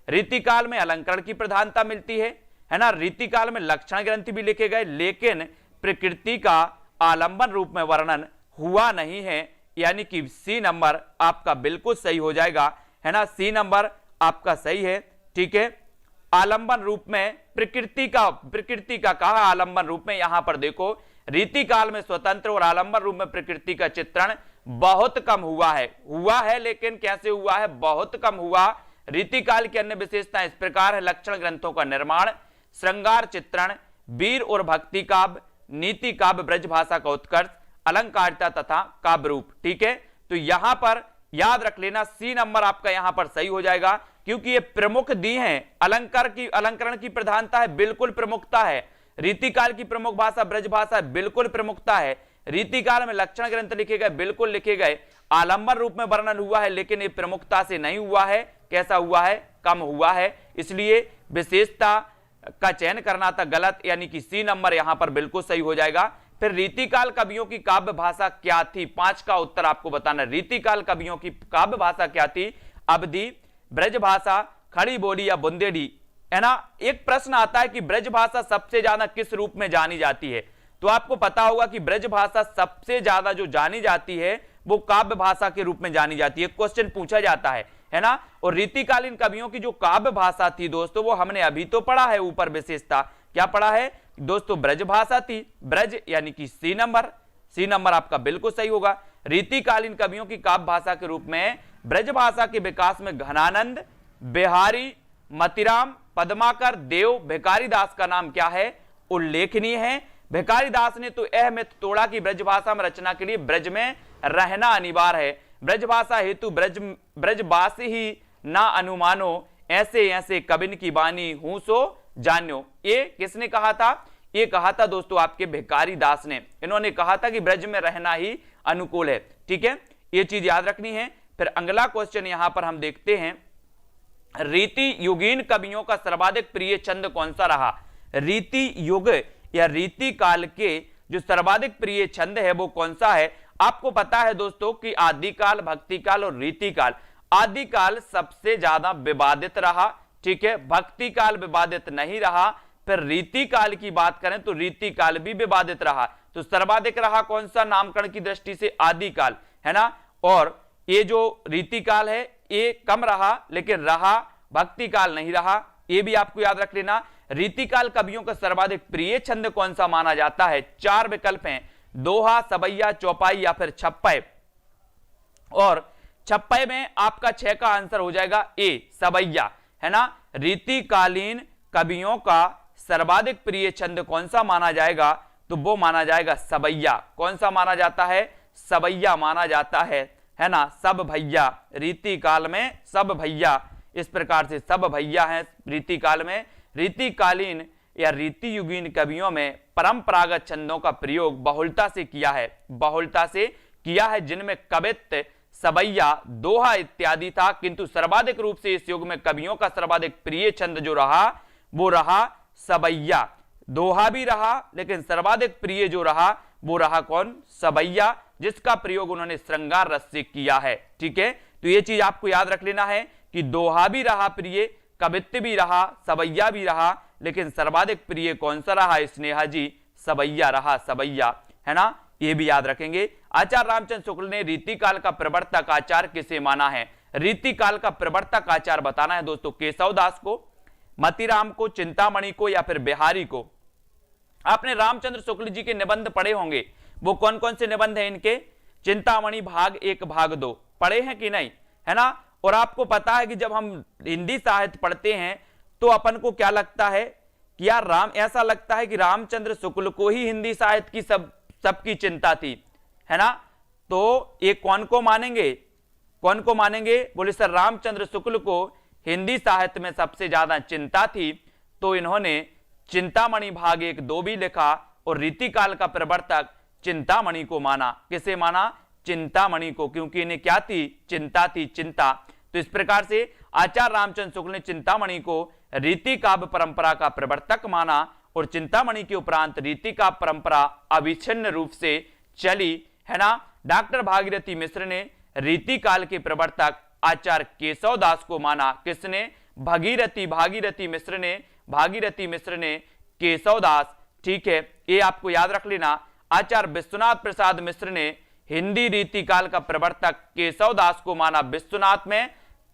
रीतिकाल में अलंकरण की प्रधानता मिलती है ना, रीतिकाल में लक्षण ग्रंथ भी लिखे गए, लेकिन प्रकृति का आलंबन रूप में वर्णन हुआ नहीं है। यानी कि सी नंबर आपका बिल्कुल सही हो जाएगा, है ना। सी नंबर आपका सही है। ठीक है, आलंबन रूप में प्रकृति का कहा आलंबन रूप में। यहां पर देखो, रीतिकाल में स्वतंत्र और आलंबन रूप में प्रकृति का चित्रण बहुत कम हुआ है, लेकिन कैसे हुआ है, बहुत कम हुआ। रीतिकाल की अन्य विशेषताएं इस प्रकार है, लक्षण ग्रंथों का निर्माण, श्रृंगार चित्रण, वीर और भक्ति काव्य, नीति काव्य, ब्रज भाषा का उत्कर्ष, अलंकारिता तथा काव्य रूप। ठीक है, तो यहां पर याद रख लेना, सी नंबर आपका यहां पर सही हो जाएगा, क्योंकि ये प्रमुख दी हैं। अलंकरण की प्रधानता है, बिल्कुल प्रमुखता है। रीतिकाल की प्रमुख भाषा ब्रज भाषा, बिल्कुल प्रमुखता है। रीतिकाल में लक्षण ग्रंथ लिखे गए, बिल्कुल लिखे गए। आलंबन रूप में वर्णन हुआ है, लेकिन ये प्रमुखता से नहीं हुआ है। कैसा हुआ है, कम हुआ है। इसलिए विशेषता का चयन करना था गलत, यानी कि सी नंबर यहां पर बिल्कुल सही हो जाएगा। फिर रीतिकाल कवियों की काव्य भाषा क्या थी, 5 का उत्तर आपको बताना। रीतिकाल कवियों की काव्य भाषा क्या थी, अवधी, ब्रज भाषा, खड़ी बोली या बुंदेली, है ना। एक प्रश्न आता है कि ब्रज भाषा सबसे ज्यादा किस रूप में जानी जाती है, तो आपको पता होगा कि ब्रज भाषा सबसे ज्यादा जो जानी जाती है वो काव्य भाषा के रूप में जानी जाती है। क्वेश्चन पूछा जाता है ना। और रीतिकालीन कवियों की जो काव्य भाषा थी दोस्तों, वो हमने अभी तो पढ़ा है ऊपर विशेषता, क्या पढ़ा है दोस्तों, ब्रज भाषा थी। ब्रज यानी कि सी नंबर आपका बिल्कुल सही होगा। रीतिकालीन कवियों की काव्य भाषा के रूप में ब्रज भाषा के विकास में घनानंद, बिहारी, मतिराम, पद्माकर, देव, भिखारी दास का नाम क्या है, उल्लेखनीय है। भिखारी दास ने तो यह मिथ तोड़ा कि ब्रज भाषा में रचना के लिए ब्रज में रहना अनिवार्य है। ब्रज भाषा हेतु ब्रजवासी ही ना अनुमानो, ऐसे ऐसे कबिन की बानी हूं सो जान्यो। ये किसने कहा था, ये कहा था दोस्तों आपके भिखारी दास ने। इन्होंने कहा था कि ब्रज में रहना ही अनुकूल है। ठीक है, ये चीज याद रखनी है। फिर अगला क्वेश्चन यहां पर हम देखते हैं, रीति युगीन कवियों का सर्वाधिक प्रिय छंद कौन सा रहा। रीति युग या रीति काल के जो सर्वाधिक प्रिय छंद है वो कौन सा है। आपको पता है दोस्तों कि आदिकाल, भक्ति काल और रीति काल। आदिकाल सबसे ज्यादा विवादित रहा, ठीक है, भक्ति काल विवादित नहीं रहा। फिर रीति काल की बात करें तो रीति काल भी विवादित रहा। तो सर्वाधिक रहा कौन सा नामकरण की दृष्टि से, आदिकाल, है ना। और ये जो रीति काल है ये कम रहा, लेकिन रहा भक्ति काल नहीं रहा, ये भी आपको याद रख लेना। रीतिकाल कवियों का सर्वाधिक प्रिय छंद कौन सा माना जाता है। 4 विकल्प हैं, दोहा, सवैया, चौपाई या फिर छप्पय। और छप्पय में आपका 6 का आंसर हो जाएगा ए, सवैया, है ना। रीतिकालीन कवियों का सर्वाधिक प्रिय छंद कौन सा माना जाएगा, तो वो माना जाएगा सवैया। कौन सा माना जाता है, सवैया माना जाता है ना। सब भैया, रीति काल में सब भैया, इस प्रकार से सब भैया हैं रीति काल में। रीतिकालीन या रीति युगीन कवियों में परंपरागत छंदों का प्रयोग बहुलता से किया है, जिनमें कवित्व, सवैया, दोहा इत्यादि था। किंतु सर्वाधिक रूप से इस युग में कवियों का सर्वाधिक प्रिय छंद जो रहा वो रहा सवैया। दोहा भी रहा, लेकिन सर्वाधिक प्रिय जो रहा वो रहा कौन, सवैया, जिसका प्रयोग उन्होंने श्रृंगार रस से किया है। ठीक है, तो ये चीज आपको याद रख लेना है कि दोहा भी रहा प्रिय, कवित्व भी रहा, सवैया भी रहा, लेकिन सर्वाधिक प्रिय कौन सा रहा स्नेहा जी, सवैया रहा, सवैया, है ना। ये भी याद रखेंगे। आचार्य रामचंद्र शुक्ल ने रीतिकाल का प्रवर्तक आचार्य किसे माना है। रीतिकाल का प्रवर्तक आचार्य बताना है दोस्तों, केशव दास को, मतिराम को, चिंतामणि को या फिर बिहारी को। आपने रामचंद्र शुक्ल जी के निबंध पढ़े होंगे, वो कौन कौन से निबंध हैं इनके, चिंतामणि भाग 1 भाग 2 पढ़े हैं कि नहीं, है ना। और आपको पता है कि जब हम हिंदी साहित्य पढ़ते हैं तो अपन को क्या लगता है कि यार ऐसा लगता है कि रामचंद्र शुक्ल को ही हिंदी साहित्य की सबकी चिंता थी, है ना। तो ये कौन को मानेंगे, बोले सर रामचंद्र शुक्ल को हिंदी साहित्य में सबसे ज्यादा चिंता थी, तो इन्होंने चिंतामणि भाग 1 2 भी लिखा और रीतिकाल का प्रवर्तक चिंतामणि को माना। किसे माना, चिंतामणि को, क्योंकि इन्हें क्या थी, चिंता थी, चिंता। तो इस प्रकार से आचार्य रामचंद्र शुक्ल ने चिंतामणि को रीति काव्य परंपरा का प्रवर्तक माना और चिंतामणि के उपरांत रीति काव्य परंपरा अविच्छिन्न रूप से चली, है ना। डॉक्टर भागीरथी मिश्र ने रीति काल के प्रवर्तक आचार्य केशव दास को माना। किसने, भागीरथी मिश्र ने केशव दास। ठीक है, ये आपको याद रख लेना। आचार्य विश्वनाथ प्रसाद मिश्र ने हिंदी रीति काल का प्रवर्तक केशव दास को माना। विश्वनाथ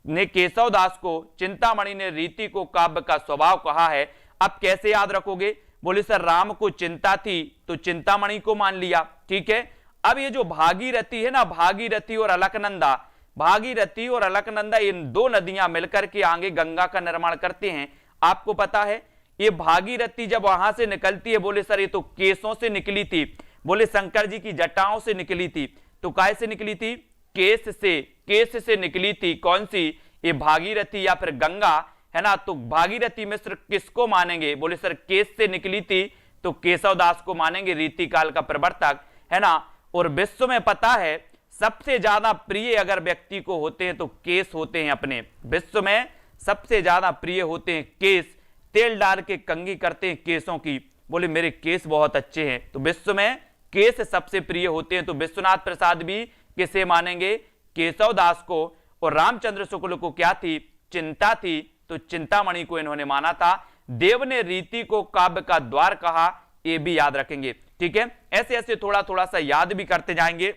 ने केशव दास को, चिंतामणि ने रीति को काव्य का स्वभाव कहा है। अब कैसे याद रखोगे, बोले सर राम को चिंता थी तो चिंतामणि को मान लिया। ठीक है, अब ये जो भागीरथी है ना, भागीरथी और अलकनंदा इन 2 नदियां मिलकर के आगे गंगा का निर्माण करते हैं। आपको पता है ये भागीरथी जब वहां से निकलती है, बोले सर ये तो केसों से निकली थी, बोले शंकर जी की जटाओं से निकली थी। तो काय से निकली थी, केस से निकली थी। कौन सी, ये भागीरथी या फिर गंगा, है ना। तो भागीरथी मिश्र किसको मानेंगे, बोले सर केस से निकली थी तो केशव दास को मानेंगे रीति काल का प्रवर्तक, है ना। और विश्व में पता है सबसे ज्यादा प्रिय अगर व्यक्ति को होते हैं तो केस होते हैं। अपने विश्व में सबसे ज्यादा प्रिय होते हैं केस। तेल डाल के कंघी करते हैं केसों की, बोले मेरे केस बहुत अच्छे हैं, तो विश्व में केस सबसे प्रिय होते हैं। तो विश्वनाथ प्रसाद भी किसे मानेंगे, केशव दास को। और रामचंद्र शुक्ल को क्या थी, चिंता थी, तो चिंतामणि को इन्होंने माना था। देव ने रीति को काव्य का द्वार कहा, ये भी याद रखेंगे। ठीक है, ऐसे ऐसे थोड़ा थोड़ा सा याद भी करते जाएंगे।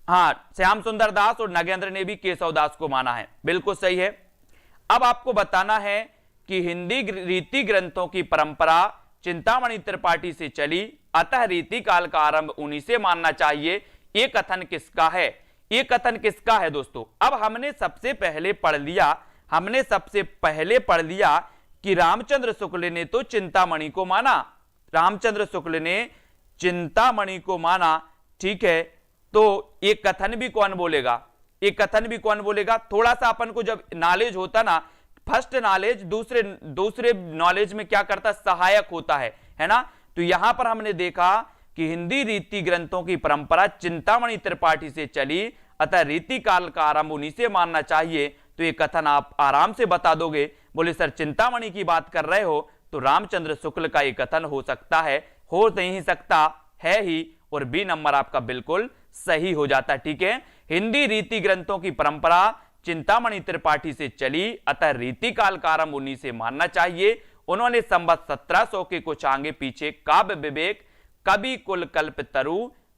हाँ, श्याम सुंदर दास और नगेंद्र ने भी केशव दास को माना है, बिल्कुल सही है। अब आपको बताना है कि हिंदी रीति ग्रंथों की परंपरा चिंतामणि त्रिपाठी से चली, अतः रीति काल का आरंभ उन्हीं से मानना चाहिए। ये कथन किसका है? ये कथन किसका है दोस्तों? अब हमने सबसे पहले पढ़ लिया कि रामचंद्र शुक्ल ने तो चिंतामणि को माना, रामचंद्र शुक्ल ने चिंतामणि को माना, ठीक है। तो ये कथन भी कौन बोलेगा? ये कथन भी कौन बोलेगा? थोड़ा सा अपन को जब नॉलेज होता ना, फर्स्ट नॉलेज दूसरे नॉलेज में क्या करता? सहायक होता है ना। तो यहां पर हमने देखा कि हिंदी रीति ग्रंथों की परंपरा चिंतामणि त्रिपाठी से चली, अतः रीति काल का आरंभ उन्हीं से मानना चाहिए। तो ये कथन आप आराम से बता दोगे। बोले सर चिंतामणि की बात कर रहे हो तो रामचंद्र शुक्ल का ये कथन हो सकता है, हो नहीं सकता, है ही, और बी नंबर आपका बिल्कुल सही हो जाता है, ठीक है। हिंदी रीति ग्रंथों की परंपरा चिंतामणि त्रिपाठी से चली, अतः रीति काल का आरंभ उन्हीं से मानना चाहिए। उन्होंने संवत 1700 के कुछ आगे पीछे काव्य विवेक, कवि कुल कल्पतरु,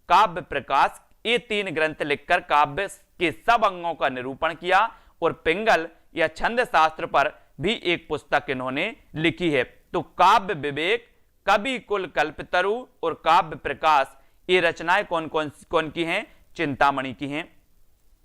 काव्य प्रकाश, ये 3 ग्रंथ लिखकर काव्य के सब अंगों का निरूपण किया, और पिंगल या छंद शास्त्र पर भी एक पुस्तक इन्होंने लिखी है। तो काव्य विवेक, कवि कुल कल्पतरु और काव्य प्रकाश, ये रचनाएं कौन की हैं? चिंतामणि की हैं।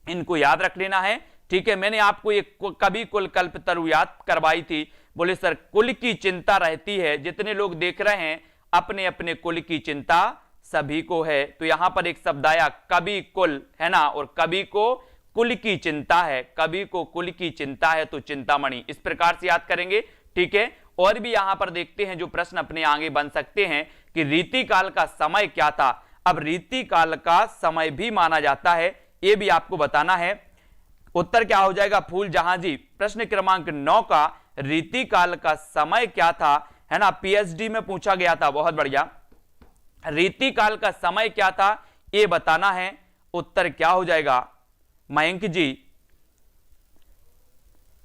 इनको याद रख लेना है, ठीक है। मैंने आपको ये कवि कुल कल्पतरु याद करवाई थी। बोले सर कुल की चिंता रहती है, जितने लोग देख रहे हैं अपने अपने कुल की चिंता सभी को है। तो यहां पर एक शब्द आया कवि कुल, है ना, और कवि को कुल की चिंता है, कवि को कुल की चिंता है, तो चिंतामणि, इस प्रकार से याद करेंगे, ठीक है। और भी यहां पर देखते हैं जो प्रश्न अपने आगे बन सकते हैं कि रीति काल का समय क्या था। अब रीति काल का समय भी माना जाता है, यह भी आपको बताना है। उत्तर क्या हो जाएगा? फूल जहां जी। प्रश्न क्रमांक 9 का रीति काल का समय क्या था, है ना, पीएचडी में पूछा गया था, बहुत बढ़िया। रीति काल का समय क्या था ये बताना है। उत्तर क्या हो जाएगा मयंक जी?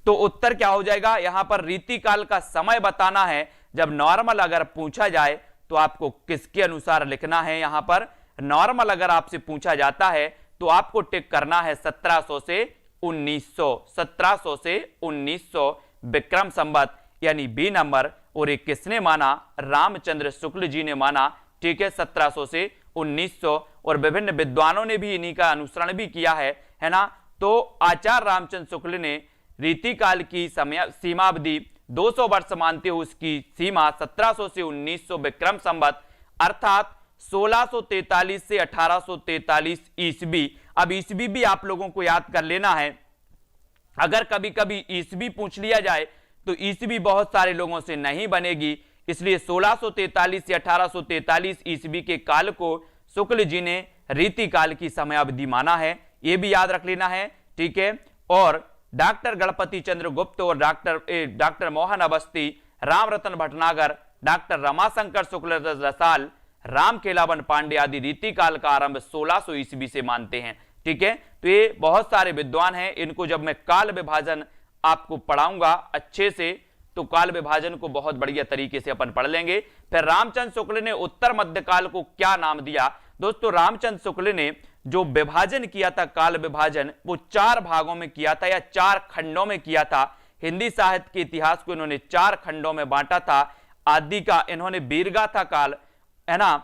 तो उत्तर क्या हो जाएगा? यहां पर रीति काल का समय बताना है। जब नॉर्मल अगर पूछा जाए तो आपको किसके अनुसार लिखना है? यहां पर नॉर्मल अगर आपसे पूछा जाता है तो आपको टिक करना है 1700 से 1900, 1700 से 1900 विक्रम संवत, यानी बी नंबर। और ये किसने माना? रामचंद्र शुक्ल जी ने माना, ठीक है, 1700 से 1900। और विभिन्न विद्वानों ने भी इन्हीं का अनुसरण भी किया है ना। तो आचार्य रामचंद्र शुक्ल ने रीति काल की सीमावधि 200 वर्ष मानते हुए उसकी सीमा 1700 से 1900 विक्रम संवत, अर्थात 1643 से 1843 ईस्वी। अब ईस्वी भी आप लोगों को याद कर लेना है, अगर कभी कभी ईस्वी पूछ लिया जाए तो ईस्वी बहुत सारे लोगों से नहीं बनेगी, इसलिए 1643 से 1843 ईस्वी के काल को शुक्ल जी ने रीति काल की समयावधि माना है, यह भी याद रख लेना है, ठीक है। और डॉक्टर गणपति चंद्र गुप्त और डॉक्टर मोहन अवस्थी, राम रतन भटनागर, डॉक्टर रमाशंकर शुक्ल रसाल, राम केलावन पांडे आदि रीति काल का आरंभ 1600 ईस्वी से मानते हैं, ठीक है। तो ये बहुत सारे विद्वान हैं, इनको जब मैं काल विभाजन आपको पढ़ाऊंगा अच्छे से तो काल विभाजन को बहुत बढ़िया तरीके से अपन पढ़ लेंगे। फिर रामचंद्र शुक्ल ने उत्तर मध्यकाल को क्या नाम दिया? दोस्तों रामचंद्र शुक्ल ने जो विभाजन किया था काल विभाजन, वो 4 भागों में किया था या 4 खंडों में किया था। हिंदी साहित्य के इतिहास को इन्होंने 4 खंडों में बांटा था। आदि का इन्होंने वीरगाथा काल, है ना,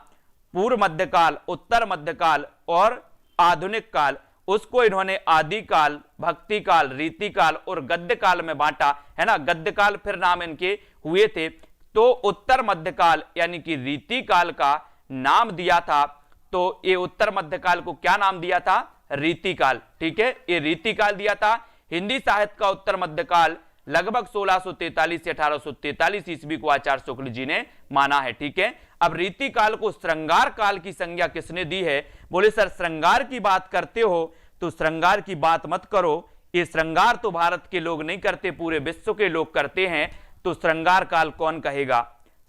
पूर्व मध्यकाल, उत्तर मध्यकाल और आधुनिक काल, उसको इन्होंने आदि काल, भक्ति काल, रीति काल और गद्य काल में बांटा, है ना। गद्य काल फिर नाम इनके हुए थे। तो उत्तर मध्यकाल यानी कि रीति काल का नाम दिया था, तो ये उत्तर मध्यकाल को क्या नाम दिया था? रीति काल, ठीक है, ये रीति काल दिया था। हिंदी साहित्य का उत्तर मध्यकाल लगभग 1643 से 1843 ईस्वी को आचार्य शुक्ल जी ने माना है, ठीक है। अब रीति काल को श्रृंगार काल की संज्ञा किसने दी है? बोले सर श्रृंगार की बात करते हो तो श्रृंगार की बात मत करो, ये श्रृंगार तो भारत के लोग नहीं करते, पूरे विश्व के लोग करते हैं। तो श्रृंगार काल कौन कहेगा?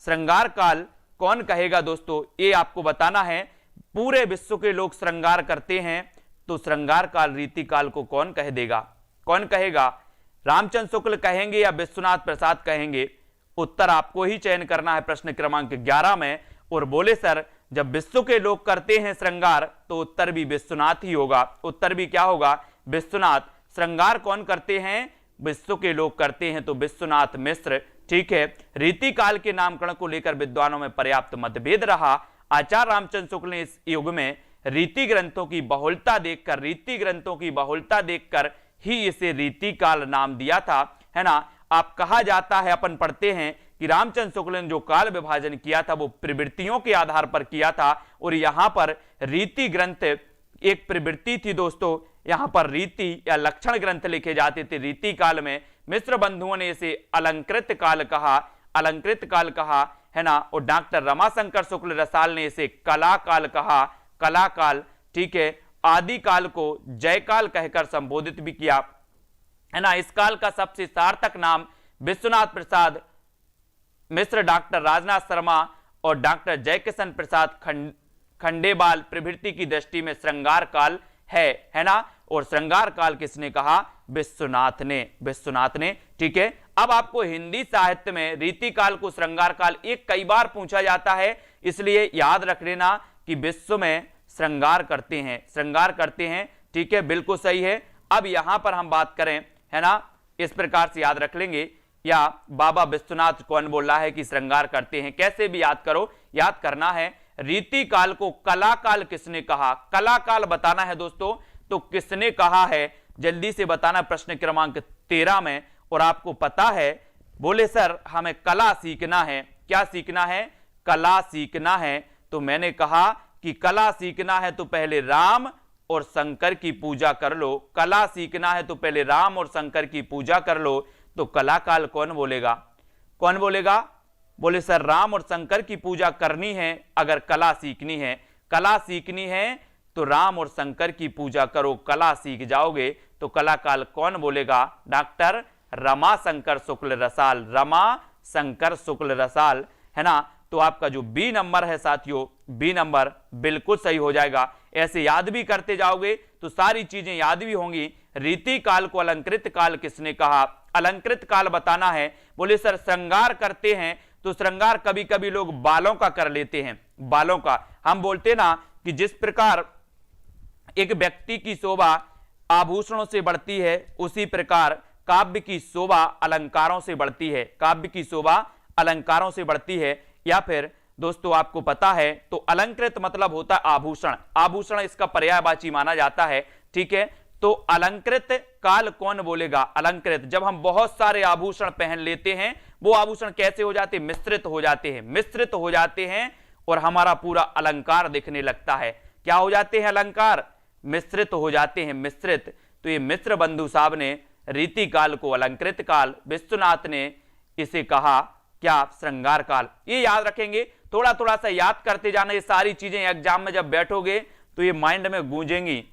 श्रृंगार काल कौन कहेगा दोस्तों, ये आपको बताना है। पूरे विश्व के लोग श्रृंगार करते हैं, तो श्रृंगार काल रीति काल को कौन कह देगा? कौन कहेगा? रामचंद्र शुक्ल कहेंगे या विश्वनाथ प्रसाद कहेंगे? उत्तर आपको ही चयन करना है प्रश्न क्रमांक 11 में। और बोले सर जब विश्व के लोग करते हैं श्रृंगार तो उत्तर भी विश्वनाथ ही होगा, उत्तर भी क्या होगा, विश्वनाथ। श्रृंगार कौन करते हैं, विश्व के लोग करते हैं तो विश्वनाथ मिश्र, ठीक है। रीति काल के नामकरण को लेकर विद्वानों में पर्याप्त मतभेद रहा। आचार्य रामचंद्र शुक्ल ने इस युग में रीति ग्रंथों की बहुलता देखकर, रीति ग्रंथों की बहुलता देखकर ही इसे रीति काल नाम दिया था, है ना। आप कहा जाता है, अपन पढ़ते हैं कि रामचंद्र शुक्ल ने जो काल विभाजन किया था वो प्रवृत्तियों के आधार पर किया था, और यहां पर रीति ग्रंथ एक प्रवृत्ति थी दोस्तों। यहां पर रीति या लक्षण ग्रंथ लिखे जाते थे रीति काल में। मिश्र बंधुओं ने इसे अलंकृत काल कहा, अलंकृत काल कहा, है ना। और डॉक्टर रमाशंकर शुक्ल रसाल ने इसे कला काल कहा, कला काल, ठीक है। आदि काल को जय काल कहकर संबोधित भी किया, है ना। इस काल का सबसे सार्थक नाम विश्वनाथ प्रसाद मिश्र, डॉक्टर राजनाथ शर्मा और डॉक्टर जयकिशन प्रसाद खंडेबाल प्रभृति की दृष्टि में श्रृंगार काल है ना। और श्रृंगार काल किसने कहा, विश्वनाथ ने, विश्वनाथ ने, ठीक है। अब आपको हिंदी साहित्य में रीति काल को श्रृंगार काल एक कई बार पूछा जाता है, इसलिए याद रख लेना कि विश्व में श्रृंगार करते हैं, श्रृंगार करते हैं, ठीक है, बिल्कुल सही है। अब यहां पर हम बात करें, है ना, इस प्रकार से याद रख लेंगे, या बाबा विश्वनाथ कौन बोल रहा है कि श्रृंगार करते हैं, कैसे भी याद करो, याद करना है। रीति काल को कला काल किसने कहा, कला काल बताना है दोस्तों, तो किसने कहा है जल्दी से बताना, प्रश्न क्रमांक 13 में। और आपको पता है, बोले सर हमें कला सीखना है, क्या सीखना है, कला सीखना है। तो मैंने कहा कि कला सीखना है तो पहले राम और शंकर की पूजा कर लो, कला सीखना है तो पहले राम और शंकर की पूजा कर लो। तो कला काल कौन बोलेगा, कौन बोलेगा, बोले सर राम और शंकर की पूजा करनी है, अगर कला सीखनी है, कला सीखनी है तो राम और शंकर की पूजा करो, कला सीख जाओगे। तो कला काल कौन बोलेगा, डॉक्टर रमाशंकर शुक्ल रसाल, रमाशंकर शुक्ल रसाल, है ना। तो आपका जो बी नंबर है साथियों, बी नंबर बिल्कुल सही हो जाएगा। ऐसे याद भी करते जाओगे तो सारी चीजें याद भी होंगी। रीति काल को अलंकृत काल किसने कहा, अलंकृत काल बताना है। बोले सर श्रृंगार करते हैं, तो श्रृंगार कभी कभी लोग बालों का कर लेते हैं, बालों का। हम बोलते ना कि जिस प्रकार एक व्यक्ति की शोभा आभूषणों से बढ़ती है, उसी प्रकार काव्य की शोभा अलंकारों से बढ़ती है, काव्य की शोभा अलंकारों से बढ़ती है। या फिर दोस्तों आपको पता है, तो अलंकृत मतलब होता है आभूषण, आभूषण इसका पर्यायवाची माना जाता है, ठीक है। तो अलंकृत काल कौन बोलेगा, अलंकृत, जब हम बहुत सारे आभूषण पहन लेते हैं, वो आभूषण कैसे हो जाते हैं, मिश्रित हो जाते हैं, मिश्रित हो जाते हैं, और हमारा पूरा अलंकार दिखने लगता है। क्या हो जाते हैं, अलंकार मिश्रित हो जाते हैं, मिश्रित। तो ये मिश्र बंधु साहब ने रीति काल को अलंकृत काल, विश्वनाथ ने इसे कहा क्या, श्रृंगार काल। ये याद रखेंगे, थोड़ा थोड़ा सा याद करते जाना, ये सारी चीजें एग्जाम में जब बैठोगे तो ये माइंड में गूंजेंगी,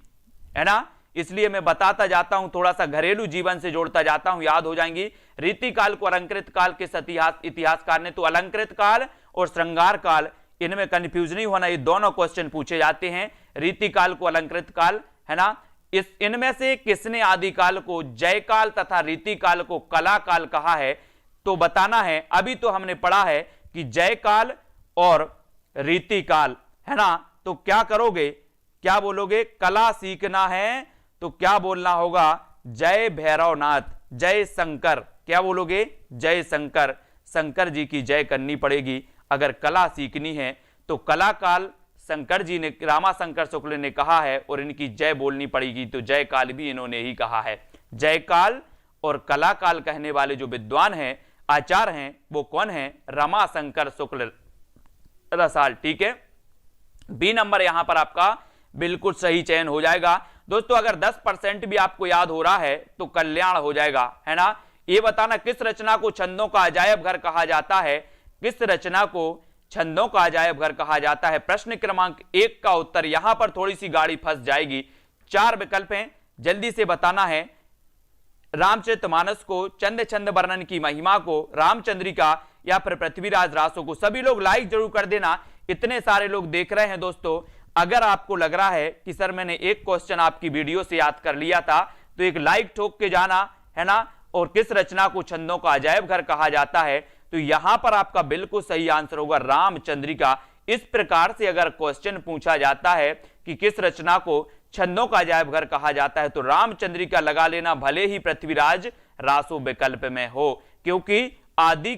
है ना। इसलिए मैं बताता जाता हूं, थोड़ा सा घरेलू जीवन से जोड़ता जाता हूं, याद हो जाएंगी। रीति काल को अलंकृत काल के इतिहासकार ने, तो अलंकृत काल और श्रृंगार काल, इनमें कंफ्यूज नहीं होना, ये दोनों क्वेश्चन पूछे जाते हैं। रीति काल को अलंकृत काल, है ना। इनमें से किसने आदि काल को जय काल तथा रीति काल को कला काल कहा है, तो बताना है। अभी तो हमने पढ़ा है कि जय काल और रीति काल, है ना। तो क्या करोगे, क्या बोलोगे, कला सीखना है तो क्या बोलना होगा, जय भैरवनाथ, जय शंकर, क्या बोलोगे, जय शंकर, शंकर जी की जय करनी पड़ेगी अगर कला सीखनी है। तो कला काल शंकर जी ने, रामाशंकर शुक्ल ने कहा है, और इनकी जय बोलनी पड़ेगी, तो जय काल भी इन्होंने ही कहा है। जय काल और कला काल कहने वाले जो विद्वान हैं, आचार्य हैं, वो कौन है, रमाशंकर शुक्ल रसाल, ठीक है। बी नंबर यहां पर आपका बिल्कुल सही चयन हो जाएगा। दोस्तों अगर 10% भी आपको याद हो रहा है तो कल्याण हो जाएगा, है ना। ये बताना किस रचना को छंदों का अजायब घर कहा जाता है, किस रचना को छंदों का अजायब घर कहा जाता है। प्रश्न क्रमांक 1 का उत्तर, यहां पर थोड़ी सी गाड़ी फंस जाएगी, 4 विकल्प हैं, जल्दी से बताना है। रामचरितमानस को, चंद छंद वर्णन की महिमा को, रामचंद्रिका, या फिर पृथ्वीराज रासों को। सभी लोग लाइक जरूर कर देना, इतने सारे लोग देख रहे हैं दोस्तों। अगर आपको लग रहा है कि सर मैंने एक क्वेश्चन आपकी वीडियो से याद कर लिया था, तो एक लाइक ठोक के जाना, है ना। और किस रचना को छंदों का अजायब घर कहा जाता है, तो यहां पर आपका बिल्कुल सही आंसर होगा रामचंद्रिका। इस प्रकार से अगर क्वेश्चन पूछा जाता है कि किस रचना को छंदों का अजायब घर कहा जाता है, तो रामचंद्रिका लगा लेना, भले ही पृथ्वीराज रासो विकल्प में हो, क्योंकि आदि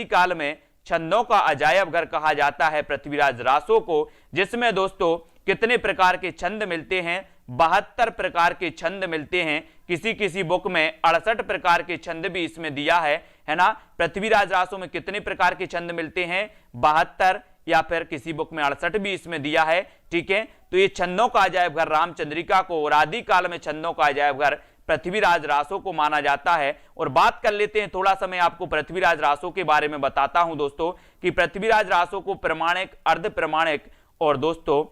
काल में छंदों का अजायब घर कहा जाता है पृथ्वीराज रासो को, जिसमें दोस्तों कितने प्रकार के छंद मिलते हैं, 72 प्रकार के छंद मिलते हैं। किसी बुक में 68 प्रकार के छंद भी इसमें दिया है ना। पृथ्वीराज रासो में कितने प्रकार के छंद मिलते हैं, 72, या फिर किसी बुक में 68 भी इसमें दिया है। ठीक है, तो ये छंदों का अजायब घर रामचंद्रिका को और आदि काल में छंदों का अजायब घर पृथ्वीराज रासो को माना जाता है। और बात कर लेते हैं, थोड़ा सा मैं आपको पृथ्वीराज रासो के बारे में बताता हूं दोस्तों, कि पृथ्वीराज रासो को प्रमाणिक, अर्ध प्रमाणिक और दोस्तों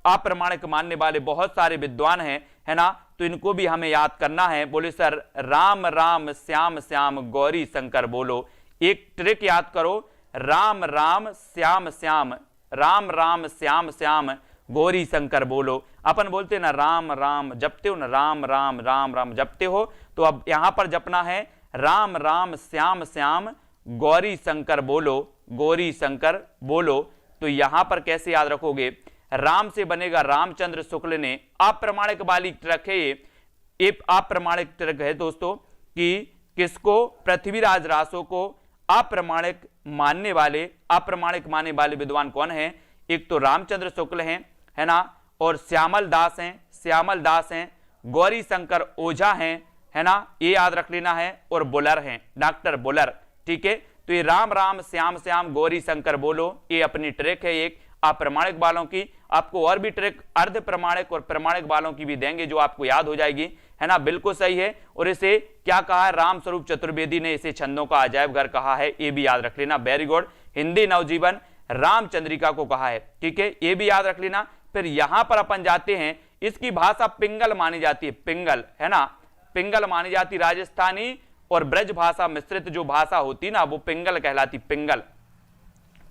अप्रमाणिक मानने वाले बहुत सारे विद्वान हैं, है ना। तो इनको भी हमें याद करना है। बोले सर राम राम श्याम श्याम गौरी शंकर बोलो। एक ट्रिक याद करो, राम राम श्याम श्याम, राम राम श्याम श्याम गौरी शंकर बोलो। अपन बोलते हैं ना राम राम, जपते हो ना राम राम राम राम जपते हो, तो अब यहां पर जपना है राम राम श्याम श्याम गौरी शंकर बोलो, गौरी शंकर बोलो। तो यहां पर कैसे याद रखोगे, राम से बनेगा रामचंद्र शुक्ल ने। अप्रमाणिक वाली ट्रिक है ये, अप्रमाणिक ट्रिक है दोस्तों, कि किसको, पृथ्वीराज रासो को अप्रमाणिक मानने वाले विद्वान कौन है, एक तो रामचंद्र शुक्ल हैं, है ना, और श्यामल दास हैं, गौरी शंकर ओझा हैं, है ना, ये याद रख लेना है, और बुलर हैं, डॉक्टर बुलर। ठीक है, तो ये राम राम श्याम श्याम गौरी शंकर बोलो, ये अपनी ट्रिक है एक अप्रमाणिक वालों की। आपको और भी ट्रिक अर्ध प्रमाणिक और प्रमाणिक वालों की भी देंगे जो आपको याद हो जाएगी, है ना। बिल्कुल सही है। और इसे क्या कहा है, राम स्वरूप चतुर्वेदी ने इसे छंदों का अजायब घर कहा है, ये भी याद रख लेना। Very good. हिंदी नवजीवन रामचंद्रिका को कहा है, ठीक है, ये भी याद रख लेना। फिर यहां पर अपन जाते हैं, इसकी भाषा पिंगल मानी जाती है, पिंगल, है ना, पिंगल मानी जाती। राजस्थानी और ब्रज भाषा मिश्रित जो भाषा होती ना, वो पिंगल कहलाती, पिंगल।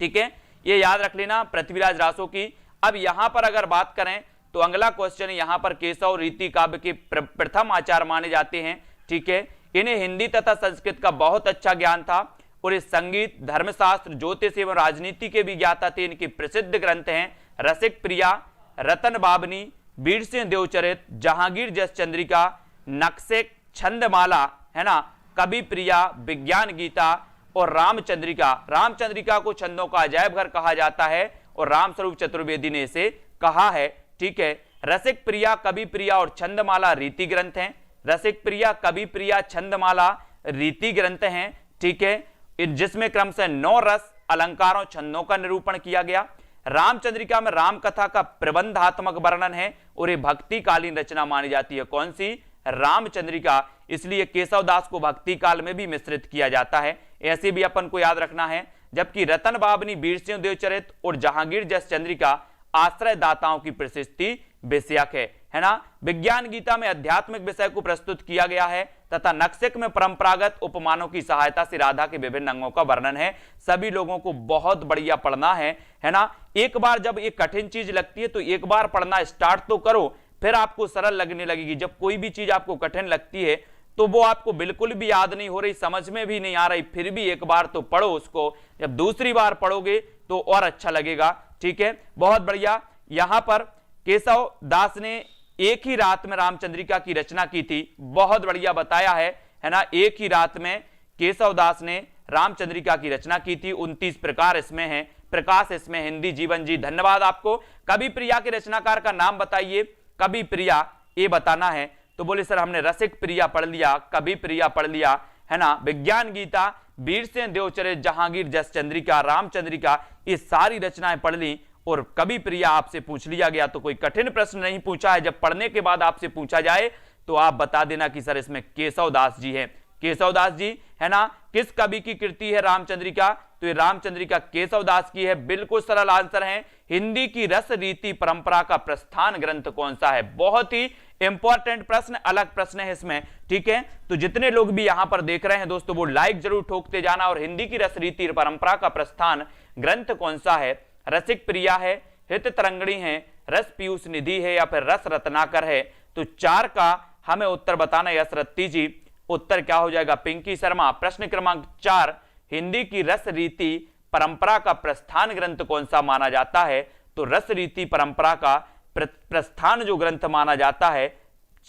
ठीक है, ये याद रख लेना पृथ्वीराज रासो की। अब यहां पर अगर बात करें तो अगला क्वेश्चन, यहां पर केशव रीति काव्य के प्रथम आचार्य माने जाते हैं। ठीक है, इन्हें हिंदी तथा संस्कृत का बहुत अच्छा ज्ञान था और इस संगीत, धर्मशास्त्र, ज्योतिष एवं राजनीति के भी ज्ञाता थे। इनके प्रसिद्ध ग्रंथ हैं रसिक प्रिया, रतन बाबनी, वीर सिंह देवचरित, जहांगीर जस चंद्रिका, नक्शेक, छंदमाला, है ना, कवि प्रिया, विज्ञान गीता और रामचंद्रिका। रामचंद्रिका को छंदों का अजायब घर कहा जाता है और रामस्वरूप चतुर्वेदी ने इसे कहा है। ठीक है, रसिक प्रिया, कवि प्रिया और छंदमाला रीति ग्रंथ हैं। रसिक प्रिया, कवि प्रिया, छंदमाला रीति ग्रंथ हैं। ठीक है, जिसमें क्रमशः 9 रस, अलंकारों, छंदों का निरूपण किया गया। रामचंद्रिका में राम कथा का प्रबंधात्मक वर्णन है और ये भक्ति कालीन रचना मानी जाती है। कौन सी, रामचंद्रिका। इसलिए केशवदास को भक्ति काल में भी मिश्रित किया जाता है, ऐसे भी अपन को याद रखना है। जबकि रतन बाबनी, वीर सिंह देवचरित और जहांगीर जस चंद्रिका आश्रय दाताओं की प्रशस्ति विषयक है ना। विज्ञान गीता में आध्यात्मिक विषय को प्रस्तुत किया गया है तथा नक्शेक में परंपरागत उपमानों की सहायता से राधा के विभिन्न अंगों का वर्णन है। सभी लोगों को बहुत बढ़िया पढ़ना है ना। एक बार जब ये कठिन चीज लगती है तो एक बार पढ़ना स्टार्ट तो करो, फिर आपको सरल लगने लगेगी। जब कोई भी चीज आपको कठिन लगती है तो वो आपको बिल्कुल भी याद नहीं हो रही, समझ में भी नहीं आ रही, फिर भी एक बार तो पढ़ो उसको। जब दूसरी बार पढ़ोगे तो और अच्छा लगेगा। ठीक है, बहुत बढ़िया। यहां पर केशव दास ने एक ही रात में रामचंद्रिका की रचना की थी, बहुत बढ़िया बताया है ना। एक ही रात में केशव दास ने रामचंद्रिका की रचना की थी। 29 प्रकार इसमें है, प्रकाश इसमें हिंदी जीवन जी। धन्यवाद आपको। कवि प्रिया के रचनाकार का नाम बताइए। कवि प्रिया ये बताना है। तो बोले सर हमने रसिक प्रिया पढ़ लिया, कवि प्रिया पढ़ लिया, है ना, विज्ञान गीता, वीर सिंह देवचरित, जहांगीर जस चंद्रिका, रामचंद्रिका, ये सारी रचनाएं पढ़ ली और कवि प्रिया आपसे पूछ लिया गया। तो कोई कठिन प्रश्न नहीं पूछा है। जब पढ़ने के बाद आपसे पूछा जाए तो आप बता देना कि सर इसमें केशवदास जी है। केशवदास जी, है ना। किस कवि की कृति है रामचंद्रिका, तो ये रामचंद्रिका केशवदास की है। बिल्कुल सरल आंसर है। हिंदी की रस रीति परंपरा का प्रस्थान ग्रंथ कौन सा है, बहुत ही इंपॉर्टेंट प्रश्न, अलग प्रश्न है इसमें। ठीक है, तो जितने लोग भी यहां पर देख रहे हैं दोस्तों वो लाइक जरूर ठोकते जाना। और हिंदी की रस रीति परंपरा का प्रस्थान ग्रंथ कौन सा है, रसिक प्रिया है, हित तरंगिणी है, रस पीयूष निधि है या फिर रस रत्नाकर है। तो 4 का हमें उत्तर बताना है। यश रत्ती जी, उत्तर क्या हो जाएगा, पिंकी शर्मा। प्रश्न क्रमांक 4, हिंदी की रस रीति परंपरा का प्रस्थान ग्रंथ कौन सा माना जाता है? तो रस रीति परंपरा का प्रस्थान जो ग्रंथ माना जाता है।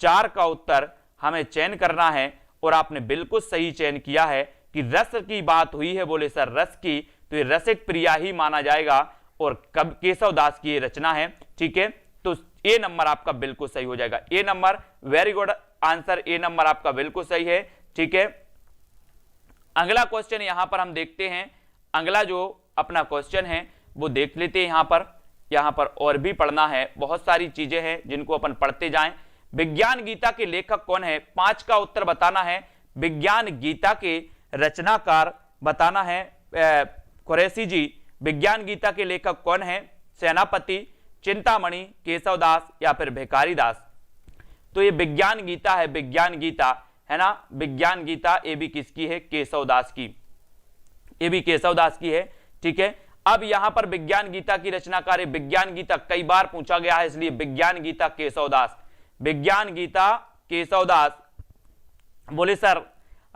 4 का उत्तर हमें चयन करना है और आपने बिल्कुल सही चयन किया है कि रस की बात हुई है। बोले सर रस की, तो ये रसिक प्रिया ही माना जाएगा और कब केशव दास की ये रचना है। ठीक है, तो ए नंबर आपका बिल्कुल सही हो जाएगा। ए नंबर, वेरी गुड आंसर, ए नंबर आपका बिल्कुल सही है। ठीक है, अगला क्वेश्चन यहां पर हम देखते हैं। अगला जो अपना क्वेश्चन है वो देख लेते हैं। यहां पर और भी पढ़ना है, बहुत सारी चीजें हैं जिनको अपन पढ़ते जाएं। विज्ञान गीता के लेखक कौन है? 5 का उत्तर बताना है। विज्ञान गीता के रचनाकार बताना है कुरैशी जी। विज्ञान गीता के लेखक कौन है? सेनापति, चिंतामणि, केशवदास या फिर भिखारी दास? तो ये विज्ञान गीता है, विज्ञान गीता है ना। विज्ञान गीता ये भी किसकी है? केशवदास की, ये भी केशवदास की है। ठीक है, अब यहां पर विज्ञान गीता की रचनाकार, विज्ञान गीता कई बार पूछा गया है, इसलिए विज्ञान गीता केशवदास, विज्ञान गीता केशवदास। बोले सर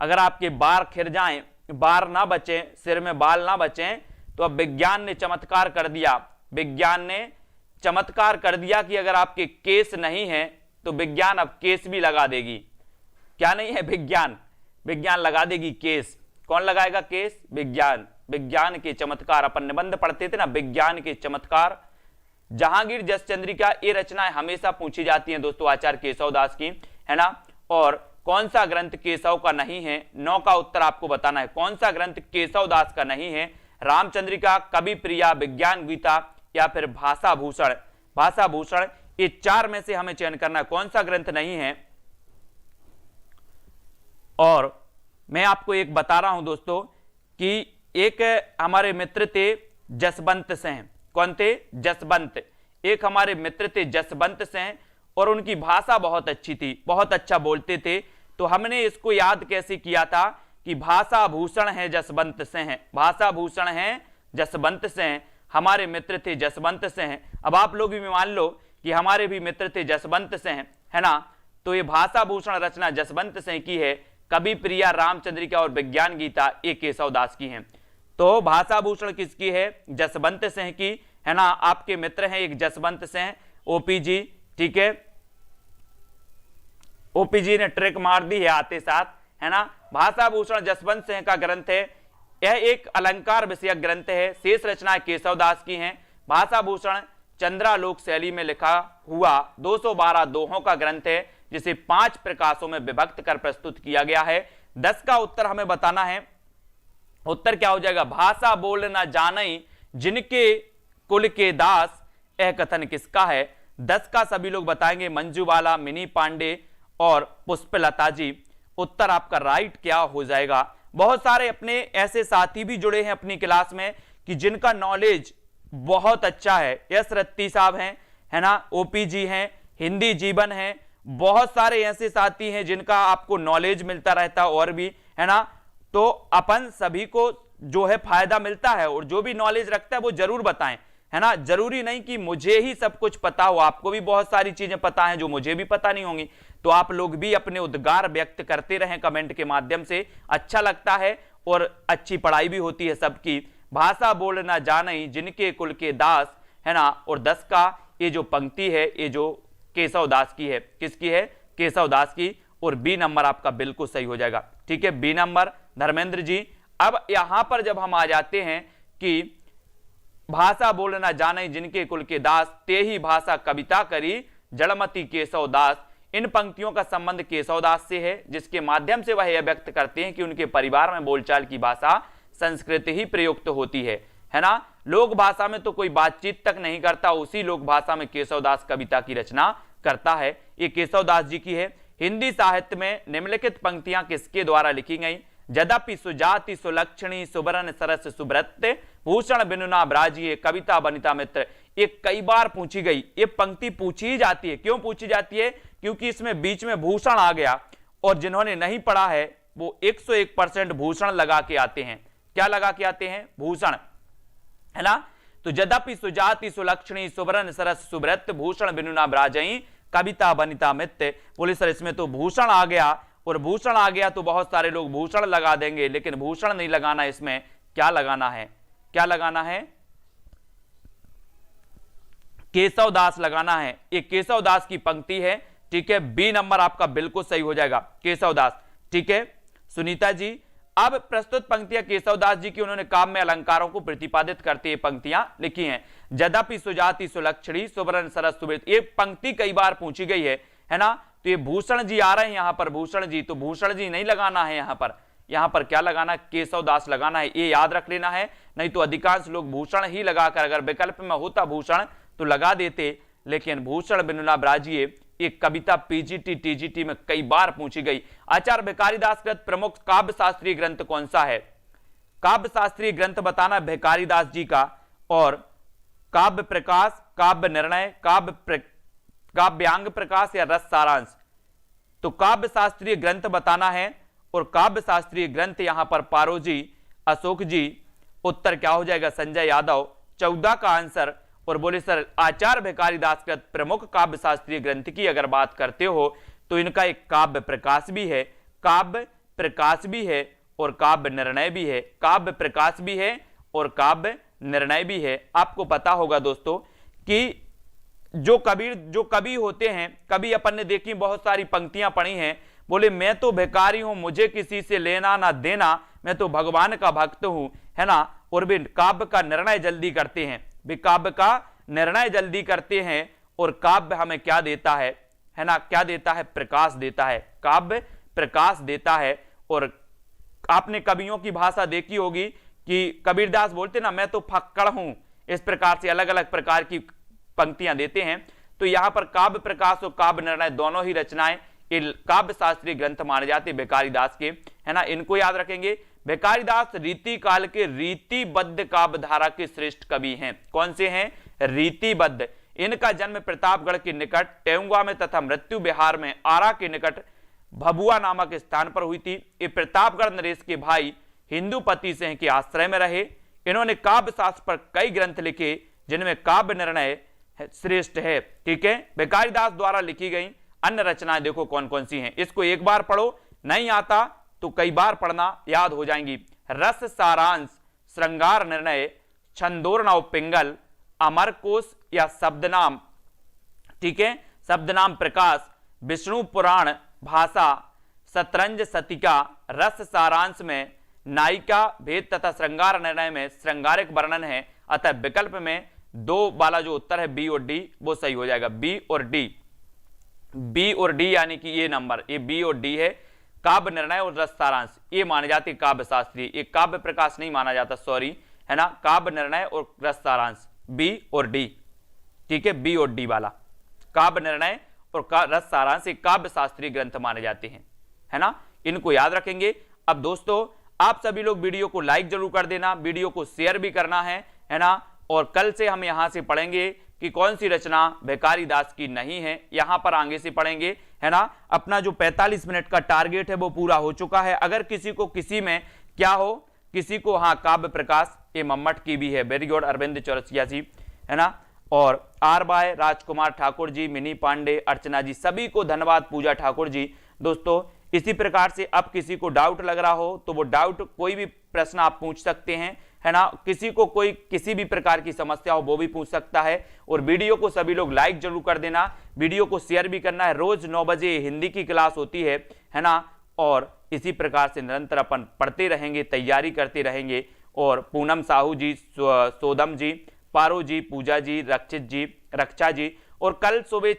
अगर आपके बार खिर जाएं, बार ना बचे, सिर में बाल ना बचे, तो अब विज्ञान ने चमत्कार कर दिया। विज्ञान ने चमत्कार कर दिया कि अगर आपके केस नहीं है तो विज्ञान अब केस भी लगा देगी। क्या नहीं है? विज्ञान, विज्ञान लगा देगी केस। कौन लगाएगा केस? विज्ञान। विज्ञान के चमत्कार, अपन निबंध पढ़ते थे ना, विज्ञान के चमत्कार। जहांगीर जस चंद्रिका, ये रचनाएं हमेशा पूछी जाती हैं दोस्तों आचार्य केशवदास की, है ना। और कौन सा ग्रंथ केशव का नहीं है? 9 का उत्तर आपको बताना है, कौन सा ग्रंथ केशवदास का नहीं है? रामचंद्रिका, कवि प्रिया, विज्ञान गीता या फिर भाषा भूषण? भाषा भूषण, ये 4 में से हमें चयन करना है, कौन सा ग्रंथ नहीं है। और मैं आपको एक बता रहा हूं दोस्तों कि एक हमारे मित्र थे जसवंत सिंह। कौन थे? जसवंत। एक हमारे मित्र थे जसवंत सिंह और उनकी भाषा बहुत अच्छी थी, बहुत अच्छा बोलते थे। तो हमने इसको याद कैसे किया था कि भाषा भूषण है जसवंत सिंह, भाषा भूषण है जसवंत सिंह, हमारे मित्र थे जसवंत सिंह। अब आप लोग भी मान लो कि हमारे भी मित्र थे जसवंत सिंह, है ना। तो ये भाषा भूषण रचना जसवंत सिंह की है। कवि प्रिया, रामचंद्रिका और विज्ञान गीता ये केशवदास की हैं। तो भाषा भूषण किसकी है? जसवंत सिंह की, है ना। आपके मित्र हैं एक जसवंत सिंह, ओपीजी। ठीक है, ओपीजी ने ट्रिक मार दी है आते साथ, है ना। भाषा भूषण जसवंत सिंह का ग्रंथ है, यह एक अलंकार विषयक ग्रंथ है। शेष रचनाएं केशवदास की हैं। भाषा भूषण चंद्रालोक शैली में लिखा हुआ 212 दोहों का ग्रंथ है, जिसे 5 प्रकाशों में विभक्त कर प्रस्तुत किया गया है। 10 का उत्तर हमें बताना है। उत्तर क्या हो जाएगा? भाषा बोल न जानई जिनके कुल के दास, यह कथन किसका है? 10 का सभी लोग बताएंगे, मंजूबाला, मिनी पांडे और पुष्पलता जी। उत्तर आपका राइट क्या हो जाएगा? बहुत सारे अपने ऐसे साथी भी जुड़े हैं अपनी क्लास में कि जिनका नॉलेज बहुत अच्छा है। यश रत्ती साहब हैं, है ना, ओपी जी हैं, हिंदी जीवन है, बहुत सारे ऐसे साथी हैं जिनका आपको नॉलेज मिलता रहता और भी, है ना। तो अपन सभी को जो है फायदा मिलता है और जो भी नॉलेज रखता है वो जरूर बताएं, है ना। जरूरी नहीं कि मुझे ही सब कुछ पता हो, आपको भी बहुत सारी चीजें पता हैं जो मुझे भी पता नहीं होंगी। तो आप लोग भी अपने उद्गार व्यक्त करते रहें कमेंट के माध्यम से, अच्छा लगता है और अच्छी पढ़ाई भी होती है सबकी। भाषा बोल ना जाने जिनके कुल के दास, है ना। और 10 का ये जो पंक्ति है ये जो केशवदास की है, किसकी है? केशवदास की। और बी नंबर आपका बिल्कुल सही हो जाएगा। ठीक है, बी नंबर धर्मेंद्र जी। अब यहां पर जब हम आ जाते हैं कि भाषा बोल ना जाने जिनके कुल के दास, ते ही भाषा कविता करी जड़मती केशवदास। इन पंक्तियों का संबंध केशवदास से है, जिसके माध्यम से वह यह व्यक्त करते हैं कि उनके परिवार में बोलचाल की भाषा संस्कृत ही प्रयुक्त होती है ना। लोक भाषा में तो कोई बातचीत तक नहीं करता, उसी लोक भाषा में केशवदास कविता की रचना करता है। ये केशवदास जी की है। हिंदी साहित्य में निम्नलिखित पंक्तियां किसके द्वारा लिखी गई? यद्यपि सुजाति सुलक्षणी सुबरन सरस सुब्रत भूषण बिनुना ब्राजिए कविता बनिता मित्र। ये कई बार पूछी गई, ये पंक्ति पूछी ही जाती है। क्यों पूछी जाती है? क्योंकि इसमें बीच में भूषण आ गया और जिन्होंने नहीं पढ़ा है वो 101% भूषण लगा के आते हैं। क्या लगा के आते हैं? भूषण, है ना। तो यद्यपि सुजाति सुलक्षणी सुबरन सरस सुब्रत भूषण बिनुना ब्राजई कविता बनिता मित्र। बोले सर इसमें तो भूषण आ गया, और भूषण आ गया तो बहुत सारे लोग भूषण लगा देंगे, लेकिन भूषण नहीं लगाना, इसमें क्या लगाना है? क्या लगाना है, केशव दास लगाना है। ये केशव दास की पंक्ति है, ठीक है। बी नंबर आपका बिल्कुल सही हो जाएगा, केशव दास, ठीक है। सुनीता जी, अब प्रस्तुत पंक्तियां केशव दास जी की, उन्होंने काव्य में अलंकारों को प्रतिपादित करते ये पंक्तियां लिखी हैं। जदापि सुजाति सुलक्षणी सुवर्ण सरस सुवृत, ये पंक्ति कई बार पूछी गई है ना। तो ये भूषण जी आ रहे हैं यहां पर, भूषण जी, तो भूषण जी नहीं लगाना है यहां पर क्या लगाना, केशव दास लगाना है, ये याद रख लेना है। नहीं तो अधिकांश लोग भूषण ही लगाकर, अगर विकल्प में होता भूषण तो लगा देते, लेकिन भूषण बिनुला ब्राजिए एक कविता पीजीटी टीजीटी में कई बार पूछी गई। आचार्य भिखारीदास कृत प्रमुख काव्य शास्त्रीय ग्रंथ कौन सा है, काव्य शास्त्रीय ग्रंथ बताना भिखारीदास जी का। और काव्य प्रकाश, काव्य निर्णय, काव्यांग प्रकाश या रस सारांश, तो काव्य शास्त्रीय ग्रंथ बताना है। और काव्य शास्त्रीय ग्रंथ यहां पर पारो जी, अशोक जी, उत्तर क्या हो जाएगा संजय यादव, 14 का आंसर। और बोले सर आचार्य भिखारीदास कृत प्रमुख काव्य शास्त्रीय ग्रंथ की अगर बात करते हो तो इनका एक काव्य प्रकाश भी है, काव्य प्रकाश भी है और काव्य निर्णय भी है, काव्य प्रकाश भी है और काव्य निर्णय भी है। आपको पता होगा दोस्तों कि जो कवि होते हैं, कवि अपन ने देखी बहुत सारी पंक्तियां पढ़ी हैं, बोले मैं तो भिखारी हूं, मुझे किसी से लेना ना देना, मैं तो भगवान का भक्त हूं, है ना। और वे काव्य का निर्णय जल्दी करते हैं, वे काव्य का निर्णय जल्दी करते हैं। और काव्य हमें क्या देता है ना, क्या देता है, प्रकाश देता है, काव्य प्रकाश देता है। और आपने कवियों की भाषा देखी होगी कि कबीरदास बोलते ना मैं तो फक्कड़ हूं, इस प्रकार से अलग अलग प्रकार की पंक्तियां देते हैं। तो यहां पर काव्य प्रकाश और काव्य निर्णय दोनों ही रचनाएं काव्य शास्त्रीय ग्रंथ माने जाते भिखारीदास के, है ना। इनको याद रखेंगे। भिखारीदास रीति काल के रीतिबद्ध काव्य धारा के श्रेष्ठ कवि हैं। कौन से हैं, रीतिबद्ध। इनका जन्म प्रतापगढ़ के निकट टेउंगा में तथा मृत्यु बिहार में आरा के निकट भभुआ नामक स्थान पर हुई थी। ये प्रतापगढ़ नरेश के भाई हिंदूपति सिंह के आश्रय में रहे। इन्होंने काव्य शास्त्र पर कई ग्रंथ लिखे जिनमें काव्य निर्णय श्रेष्ठ है, ठीक है। भिखारीदास द्वारा लिखी गई अन्य रचनाएं देखो कौन कौन सी हैं, इसको एक बार पढ़ो, नहीं आता तो कई बार पढ़ना, याद हो जाएंगी। रस सारांश, श्रृंगार निर्णय, छंदोर्णव पिंगल, अमरकोश या शब्दनाम, ठीक है, शब्दनाम प्रकाश, विष्णु पुराण भाषा, शतरंज सतिका। रस सारांश में नायिका भेद तथा श्रृंगार निर्णय में श्रृंगारिक वर्णन है, अतः विकल्प में 2 वाला जो उत्तर है बी और डी वो सही हो जाएगा, बी और डी, बी और डी यानी कि ये नंबर, ये बी और डी है। काव्य निर्णय और रस सारांश ये माने जाते काव्य शास्त्री, ये काव्य प्रकाश नहीं माना जाता, सॉरी, है ना। काव्य निर्णय और रस सारांश बी और डी, ठीक है, बी और डी वाला काव्य निर्णय और रस सारांश एक काव्य शास्त्रीय ग्रंथ माने जाते हैं, है ना। इनको याद रखेंगे। अब दोस्तों आप सभी लोग वीडियो को लाइक जरूर कर देना, वीडियो को शेयर भी करना है ना। और कल से हम यहां से पढ़ेंगे कि कौन सी रचना भिखारीदास की नहीं है, यहां पर आगे से पढ़ेंगे, है ना। अपना जो 45 मिनट का टारगेट है वो पूरा हो चुका है। अगर किसी को किसी में क्या हो, किसी को हाँ काव्य प्रकाश ये मम्मट की भी है, वेरी गुड अरविंद चौरसिया जी, है ना। और आर बाय राजकुमार ठाकुर जी, मिनी पांडे, अर्चना जी, सभी को धन्यवाद, पूजा ठाकुर जी। दोस्तों इसी प्रकार से अब किसी को डाउट लग रहा हो तो वो डाउट कोई भी प्रश्न आप पूछ सकते हैं, है ना। किसी को कोई किसी भी प्रकार की समस्या हो वो भी पूछ सकता है। और वीडियो को सभी लोग लाइक जरूर कर देना, वीडियो को शेयर भी करना है। रोज 9 बजे हिंदी की क्लास होती है ना। और इसी प्रकार से निरंतर अपन पढ़ते रहेंगे, तैयारी करते रहेंगे। और पूनम साहू जी, सोदम जी, पारो जी, पूजा जी, रक्षित जी, रक्षा जी। और कल सुबह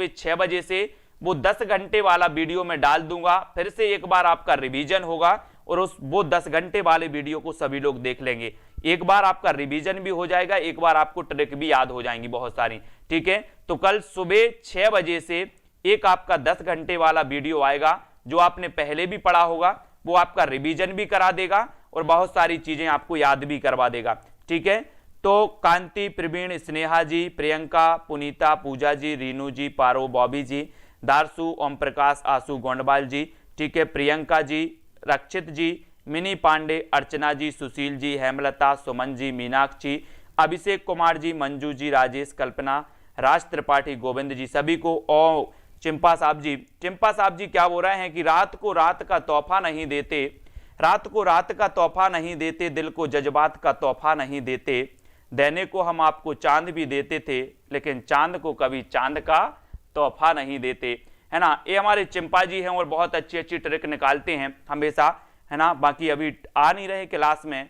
6 बजे से वो 10 घंटे वाला वीडियो में डाल दूंगा, फिर से एक बार आपका रिवीजन होगा और वो 10 घंटे वाले वीडियो को सभी लोग देख लेंगे। एक बार आपका रिवीजन भी हो जाएगा, एक बार आपको ट्रिक भी याद हो जाएंगी बहुत सारी, ठीक है। तो कल सुबह 6 बजे से एक आपका 10 घंटे वाला वीडियो आएगा, जो आपने पहले भी पढ़ा होगा, वो आपका रिवीजन भी करा देगा और बहुत सारी चीजें आपको याद भी करवा देगा, ठीक है। तो कांति, प्रवीण, स्नेहा जी, प्रियंका, पुनीता, पूजा जी, रीनू जी, पारो, बॉबी जी, दारसू, ओम प्रकाश, आसू गोंडवाल जी, ठीक है, प्रियंका जी, रक्षित जी, मिनी पांडे, अर्चना जी, सुशील जी, हेमलता, सुमन जी, मीनाक्षी, अभिषेक कुमार जी, मंजू जी, राजेश, कल्पना, राज त्रिपाठी, गोविंद जी, सभी को। ओ चिंपा साहब जी क्या बोल रहे हैं कि रात को रात का तोहफा नहीं देते, रात को रात का तोहफा नहीं देते, दिल को जज्बात का तोहफा नहीं देते, देने को हम आपको चांद भी देते थे, लेकिन चांद को कभी चांद का तोहफा नहीं देते, है ना। ये हमारे चिंपा जी हैं और बहुत अच्छी अच्छी ट्रिक निकालते हैं हमेशा, है ना। बाकी अभी आ नहीं रहे क्लास में।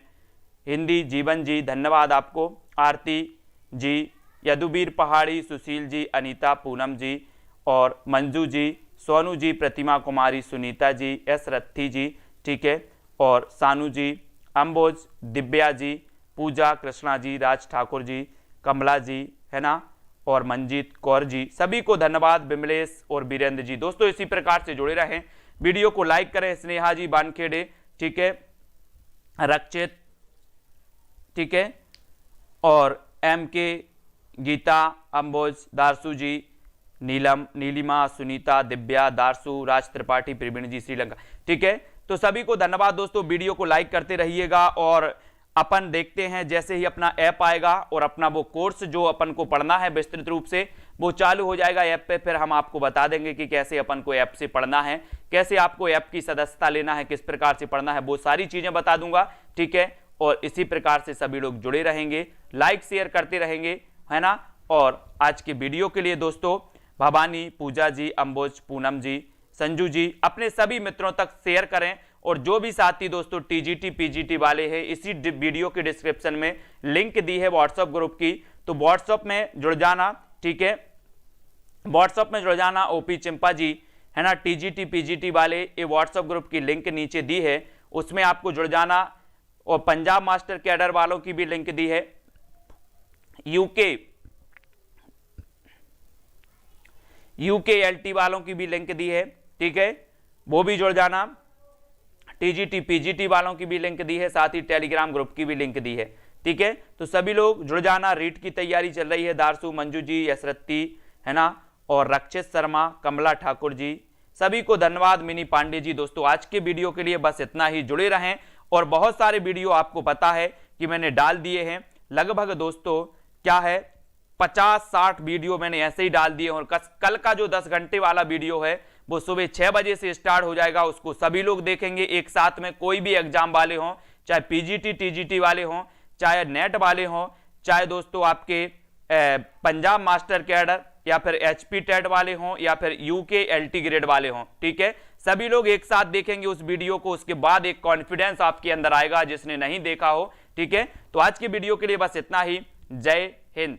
हिंदी जीवन जी धन्यवाद आपको, आरती जी, यदुवीर पहाड़ी, सुशील जी, अनीता, पूनम जी और मंजू जी, सोनू जी, प्रतिमा कुमारी, सुनीता जी, एस रत्थी जी, ठीक है, और सानू जी, अंबोज, दिव्या जी, पूजा, कृष्णा जी, राज ठाकुर जी, कमला जी, है ना, और मंजीत कौर जी, सभी को धन्यवाद, बिमलेश और बीरेंद्र जी। दोस्तों इसी प्रकार से जुड़े रहें, वीडियो को लाइक करें। स्नेहा जी बानखेड़े, ठीक है, रक्षित, ठीक है, और एम के, गीता, अंबोज, दारसू जी, नीलम, नीलिमा, सुनीता, दिव्या, दारसू, राज त्रिपाठी, प्रवीण जी, श्रीलंका, ठीक है। तो सभी को धन्यवाद दोस्तों, वीडियो को लाइक करते रहिएगा और अपन देखते हैं जैसे ही अपना ऐप आएगा और अपना वो कोर्स जो अपन को पढ़ना है विस्तृत रूप से वो चालू हो जाएगा ऐप पे, फिर हम आपको बता देंगे कि कैसे अपन को ऐप से पढ़ना है, कैसे आपको ऐप की सदस्यता लेना है, किस प्रकार से पढ़ना है, वो सारी चीजें बता दूंगा, ठीक है। और इसी प्रकार से सभी लोग जुड़े रहेंगे, लाइक शेयर करते रहेंगे, है ना। और आज के वीडियो के लिए दोस्तों भवानी, पूजा जी, अंबोज, पूनम जी, संजू जी, अपने सभी मित्रों तक शेयर करें। और जो भी साथी दोस्तों टीजीटी पीजीटी वाले हैं, इसी वीडियो के डिस्क्रिप्शन में लिंक दी है व्हाट्सएप ग्रुप की, तो व्हाट्सएप में जुड़ जाना, ठीक है, व्हाट्सएप में जुड़ जाना। ओपी चिंपा जी, है ना, टीजीटी पीजीटी वाले, ये व्हाट्सएप ग्रुप की लिंक नीचे दी है, उसमें आपको जुड़ जाना। और पंजाब मास्टर कैडर वालों की भी लिंक दी है, यूके वालों की भी लिंक दी है, ठीक है, वो भी जुड़ जाना। टीजीटी पीजीटी वालों की भी लिंक दी है, साथ ही टेलीग्राम ग्रुप की भी लिंक दी है, ठीक है। तो सभी लोग जुड़ जाना। रीट की तैयारी चल रही है, दारसू, मंजू जी, यसरत्ती, है ना, और रक्षित शर्मा, कमला ठाकुर जी, सभी को धन्यवाद। मिनी पांडे जी। दोस्तों आज के वीडियो के लिए बस इतना ही, जुड़े रहें। और बहुत सारे वीडियो आपको पता है कि मैंने डाल दिए हैं, लगभग दोस्तों क्या है 50-60 वीडियो मैंने ऐसे ही डाल दिए। और कल का जो 10 घंटे वाला वीडियो है वो सुबह 6 बजे से स्टार्ट हो जाएगा, उसको सभी लोग देखेंगे एक साथ में, कोई भी एग्जाम वाले हों, चाहे पीजीटी टीजीटी वाले हों, चाहे नेट वाले हों, चाहे दोस्तों आपके पंजाब मास्टर कैडर या फिर एचपी टेट वाले हों या फिर यूके एलटी ग्रेड वाले हों, ठीक है, सभी लोग एक साथ देखेंगे उस वीडियो को। उसके बाद एक कॉन्फिडेंस आपके अंदर आएगा जिसने नहीं देखा हो, ठीक है। तो आज के वीडियो के लिए बस इतना ही। जय हिंद।